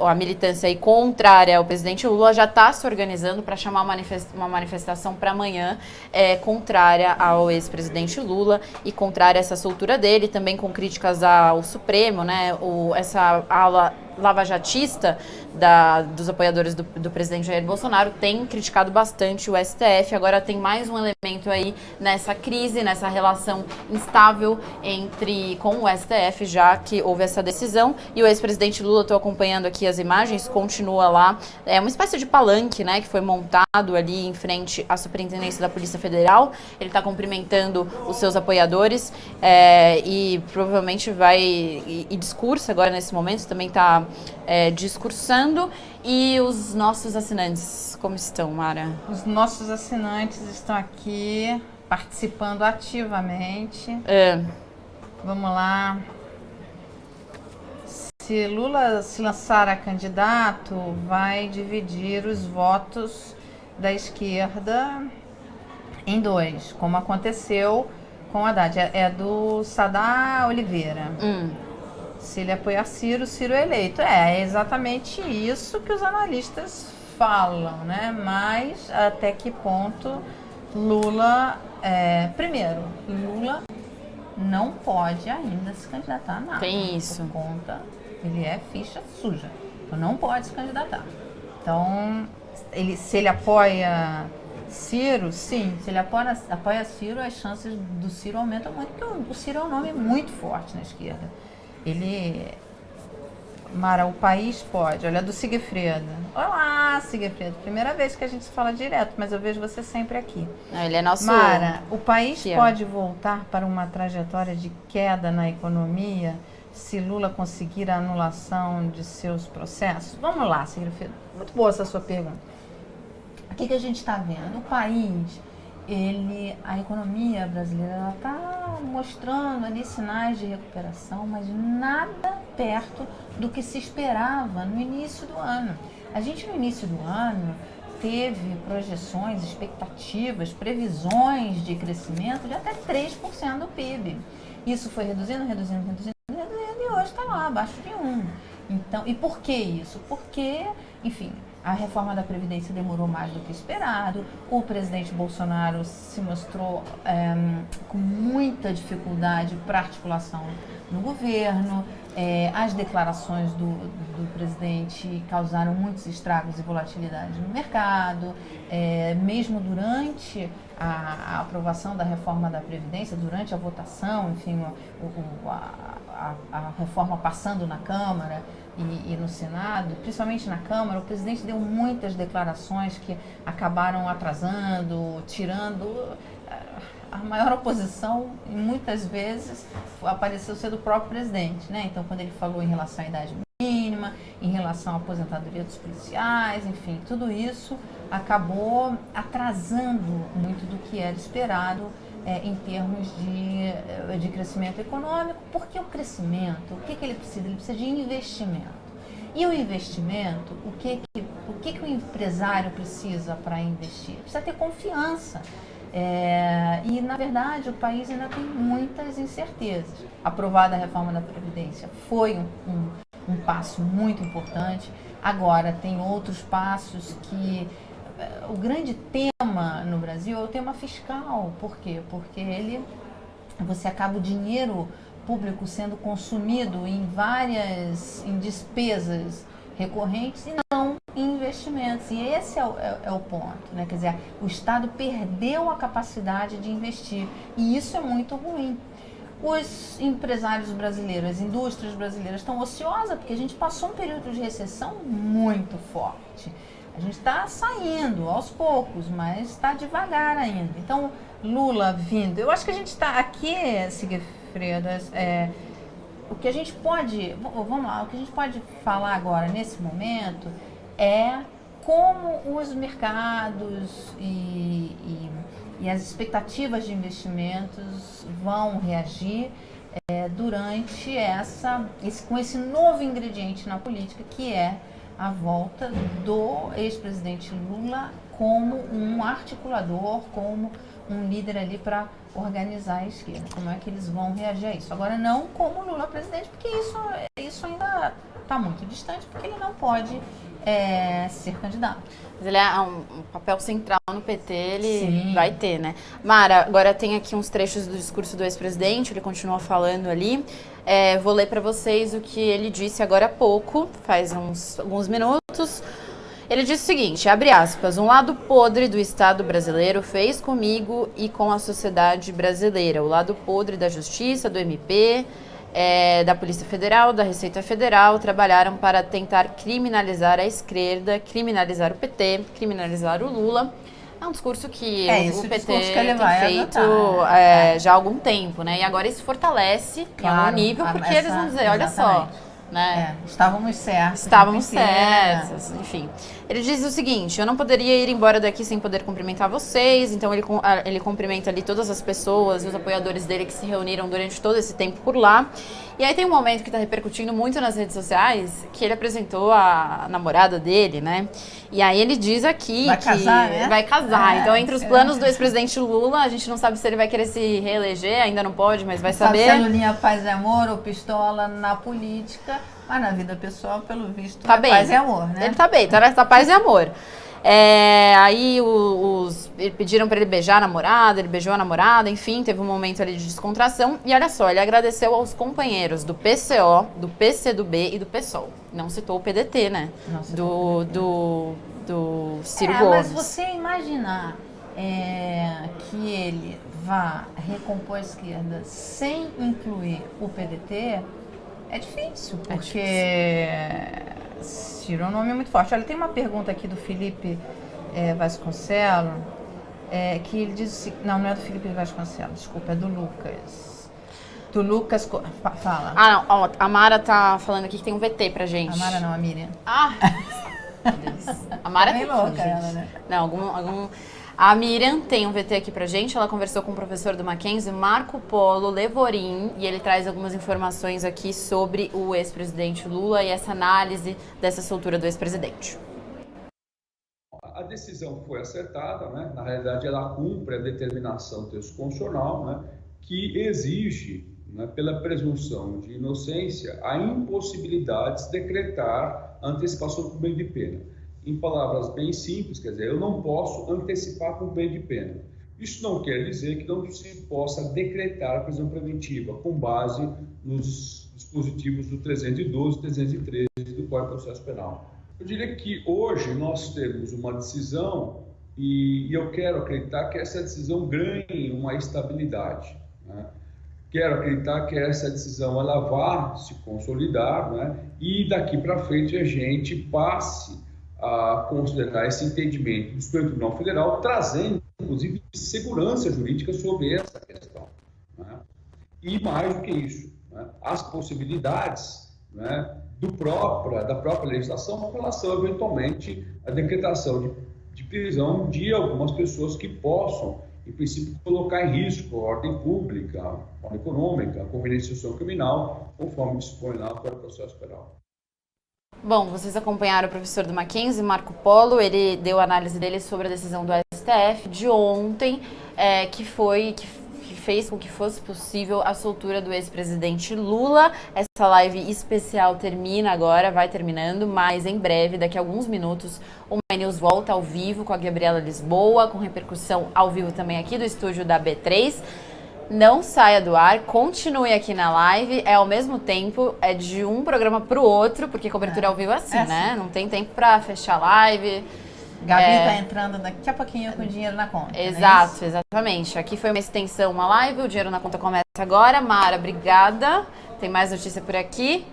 a militância aí contrária ao presidente Lula já está se organizando para chamar uma manifestação para amanhã contrária ao ex-presidente Lula e contrária a essa soltura dele, também com críticas ao Supremo, né? Essa ala lavajatista dos apoiadores do presidente Jair Bolsonaro tem criticado bastante o STF. Agora tem mais um elemento aí nessa crise, nessa relação instável com o STF, já que houve essa decisão. E o ex-presidente Lula, estou acompanhando aqui as imagens, continua lá. É uma espécie de palanque, né, que foi montado ali em frente à Superintendência da Polícia Federal. Ele está cumprimentando os seus apoiadores e provavelmente vai... E discursa agora nesse momento, também está discursando. E os nossos assinantes, como estão, Mara? Os nossos assinantes estão aqui participando ativamente. Vamos lá. Se Lula se lançar a candidato, vai dividir os votos da esquerda em dois, como aconteceu com Haddad. É do Sadar Oliveira. Se ele apoiar Ciro, Ciro é eleito. É exatamente isso que os analistas falam, né? Mas até que ponto Lula... primeiro, Lula não pode ainda se candidatar a nada. Tem isso. Por conta, ele é ficha suja. Então não pode se candidatar. Então, se ele apoia Ciro, sim. Se ele apoia Ciro, as chances do Ciro aumentam muito, porque o Ciro é um nome muito forte na esquerda. Mara, o país pode. Olha, do Sigfredo. Olá, Sigfredo. Primeira vez que a gente se fala direto, mas eu vejo você sempre aqui. Ele é nosso... Mara, o país pode voltar para uma trajetória de queda na economia se Lula conseguir a anulação de seus processos? Vamos lá, Sigfredo. Muito boa essa sua pergunta. O que a gente está vendo? O país, a economia brasileira está mostrando ali sinais de recuperação, mas nada perto do que se esperava no início do ano. A gente, no início do ano, teve projeções, expectativas, previsões de crescimento de até 3% do PIB. Isso foi reduzindo, e hoje está lá, abaixo de 1%. Então, e por que isso? Porque, enfim, a reforma da Previdência demorou mais do que esperado, o presidente Bolsonaro se mostrou com muita dificuldade para articulação no governo, as declarações do presidente causaram muitos estragos e volatilidade no mercado, mesmo durante a aprovação da reforma da Previdência, durante a votação, enfim, a reforma passando na Câmara e no Senado, principalmente na Câmara, o presidente deu muitas declarações que acabaram atrasando, tirando. A maior oposição, muitas vezes, apareceu ser do próprio presidente, né? Então, quando ele falou em relação à idade mínima, em relação à aposentadoria dos policiais, enfim, tudo isso acabou atrasando muito do que era esperado em termos de crescimento econômico, porque o crescimento, o que ele precisa? Ele precisa de investimento. E o investimento, o que o empresário precisa para investir? Precisa ter confiança. E, na verdade, o país ainda tem muitas incertezas. Aprovada a reforma da Previdência foi um passo muito importante. Agora, tem outros passos que... O grande tema no Brasil é o tema fiscal. Por quê? Porque você acaba o dinheiro público sendo consumido em despesas recorrentes e não em investimentos. E esse é o ponto, né? Quer dizer, o Estado perdeu a capacidade de investir e isso é muito ruim. Os empresários brasileiros, as indústrias brasileiras estão ociosas porque a gente passou um período de recessão muito forte. A gente está saindo aos poucos, mas está devagar ainda. Então, Lula vindo. Eu acho que a gente está aqui, Sigfredo, o que a gente pode, vamos lá, o que a gente pode falar agora, nesse momento, é como os mercados e as expectativas de investimentos vão reagir durante com esse novo ingrediente na política, que é a volta do ex-presidente Lula como um articulador, como um líder ali para organizar a esquerda. Como é que eles vão reagir a isso? Agora, não como Lula presidente, porque isso ainda está muito distante, porque ele não pode ser candidato. Mas ele é um papel central no PT, ele Sim. vai ter, né? Mara, agora tem aqui uns trechos do discurso do ex-presidente, ele continua falando ali. Vou ler para vocês o que ele disse agora há pouco, faz alguns minutos. Ele disse o seguinte, abre aspas, um lado podre do Estado brasileiro fez comigo e com a sociedade brasileira. O lado podre da Justiça, do MP, da Polícia Federal, da Receita Federal, trabalharam para tentar criminalizar a esquerda, criminalizar o PT, criminalizar o Lula. É um discurso que o PT tem feito já há algum tempo, né? E agora isso fortalece em algum nível, porque eles vão dizer, olha só, né? Estávamos certos. Estávamos certos, enfim. Ele diz o seguinte: eu não poderia ir embora daqui sem poder cumprimentar vocês. Então ele cumprimenta ali todas as pessoas e os apoiadores dele que se reuniram durante todo esse tempo por lá. E aí tem um momento que está repercutindo muito nas redes sociais, que ele apresentou a namorada dele, né? E aí ele diz aqui vai que casar, né? vai casar. Então, entre os planos do ex-presidente Lula, a gente não sabe se ele vai querer se reeleger, ainda não pode, mas vai saber. Sabe se a Lulinha paz e amor ou pistola na política, mas na vida pessoal, pelo visto, tá bem. Paz e amor, né? Ele tá bem, tá paz e amor. Aí pediram para ele beijar a namorada, ele beijou a namorada, enfim, teve um momento ali de descontração. E olha só, ele agradeceu aos companheiros do PCO, do PCdoB e do PSOL. Não citou o PDT, né? Do Ciro Gomes. Mas você imaginar que ele vá recompor a esquerda sem incluir o PDT é difícil, porque Ciro é um nome muito forte. Olha, tem uma pergunta aqui do Felipe Vasconcelos, que ele diz... Não é do Felipe Vasconcelos, desculpa, é do Lucas. Do Lucas... Fala. Ah, não, ó, a Mara tá falando aqui que tem um VT pra gente. A Mara não, a Miriam. Ah! A Mara é louca, ela, né? Não, A Miriam tem um VT aqui pra gente, ela conversou com o professor do Mackenzie, Marco Polo Levorin, e ele traz algumas informações aqui sobre o ex-presidente Lula e essa análise dessa soltura do ex-presidente. A decisão foi acertada, né? Na realidade ela cumpre a determinação do texto constitucional, né? Que exige, né, pela presunção de inocência, a impossibilidade de decretar a antecipação por meio de pena. Em palavras bem simples, quer dizer, eu não posso antecipar por meio de pena. Isso não quer dizer que não se possa decretar a prisão preventiva com base nos dispositivos do 312 e 313 do Código de Processo Penal. Eu diria que hoje nós temos uma decisão e eu quero acreditar que essa decisão ganhe uma estabilidade, né? Quero acreditar que essa decisão ela vá se consolidar, né? E daqui para frente a gente passe a considerar esse entendimento do Supremo Tribunal Federal, trazendo, inclusive, segurança jurídica sobre essa questão, né? E mais do que isso, né, as possibilidades, né, da própria legislação com relação, eventualmente, à decretação de prisão de algumas pessoas que possam, em princípio, colocar em risco a ordem pública, a ordem econômica, a conveniência social criminal, conforme dispõe lá para o processo penal. Bom, vocês acompanharam o professor do Mackenzie, Marco Polo, ele deu a análise dele sobre a decisão do STF de ontem, que fez com que fosse possível a soltura do ex-presidente Lula. Essa live especial termina agora, vai terminando, mas em breve, daqui a alguns minutos, o My News volta ao vivo com a Gabriela Lisboa, com repercussão ao vivo também aqui do estúdio da B3. Não saia do ar, continue aqui na live, ao mesmo tempo, de um programa pro outro, porque cobertura ao vivo é assim, né? Não tem tempo pra fechar a live. Gabi tá entrando daqui a pouquinho com o dinheiro na conta. Exato, exatamente. Aqui foi uma extensão, uma live, o dinheiro na conta começa agora. Mara, obrigada. Tem mais notícia por aqui.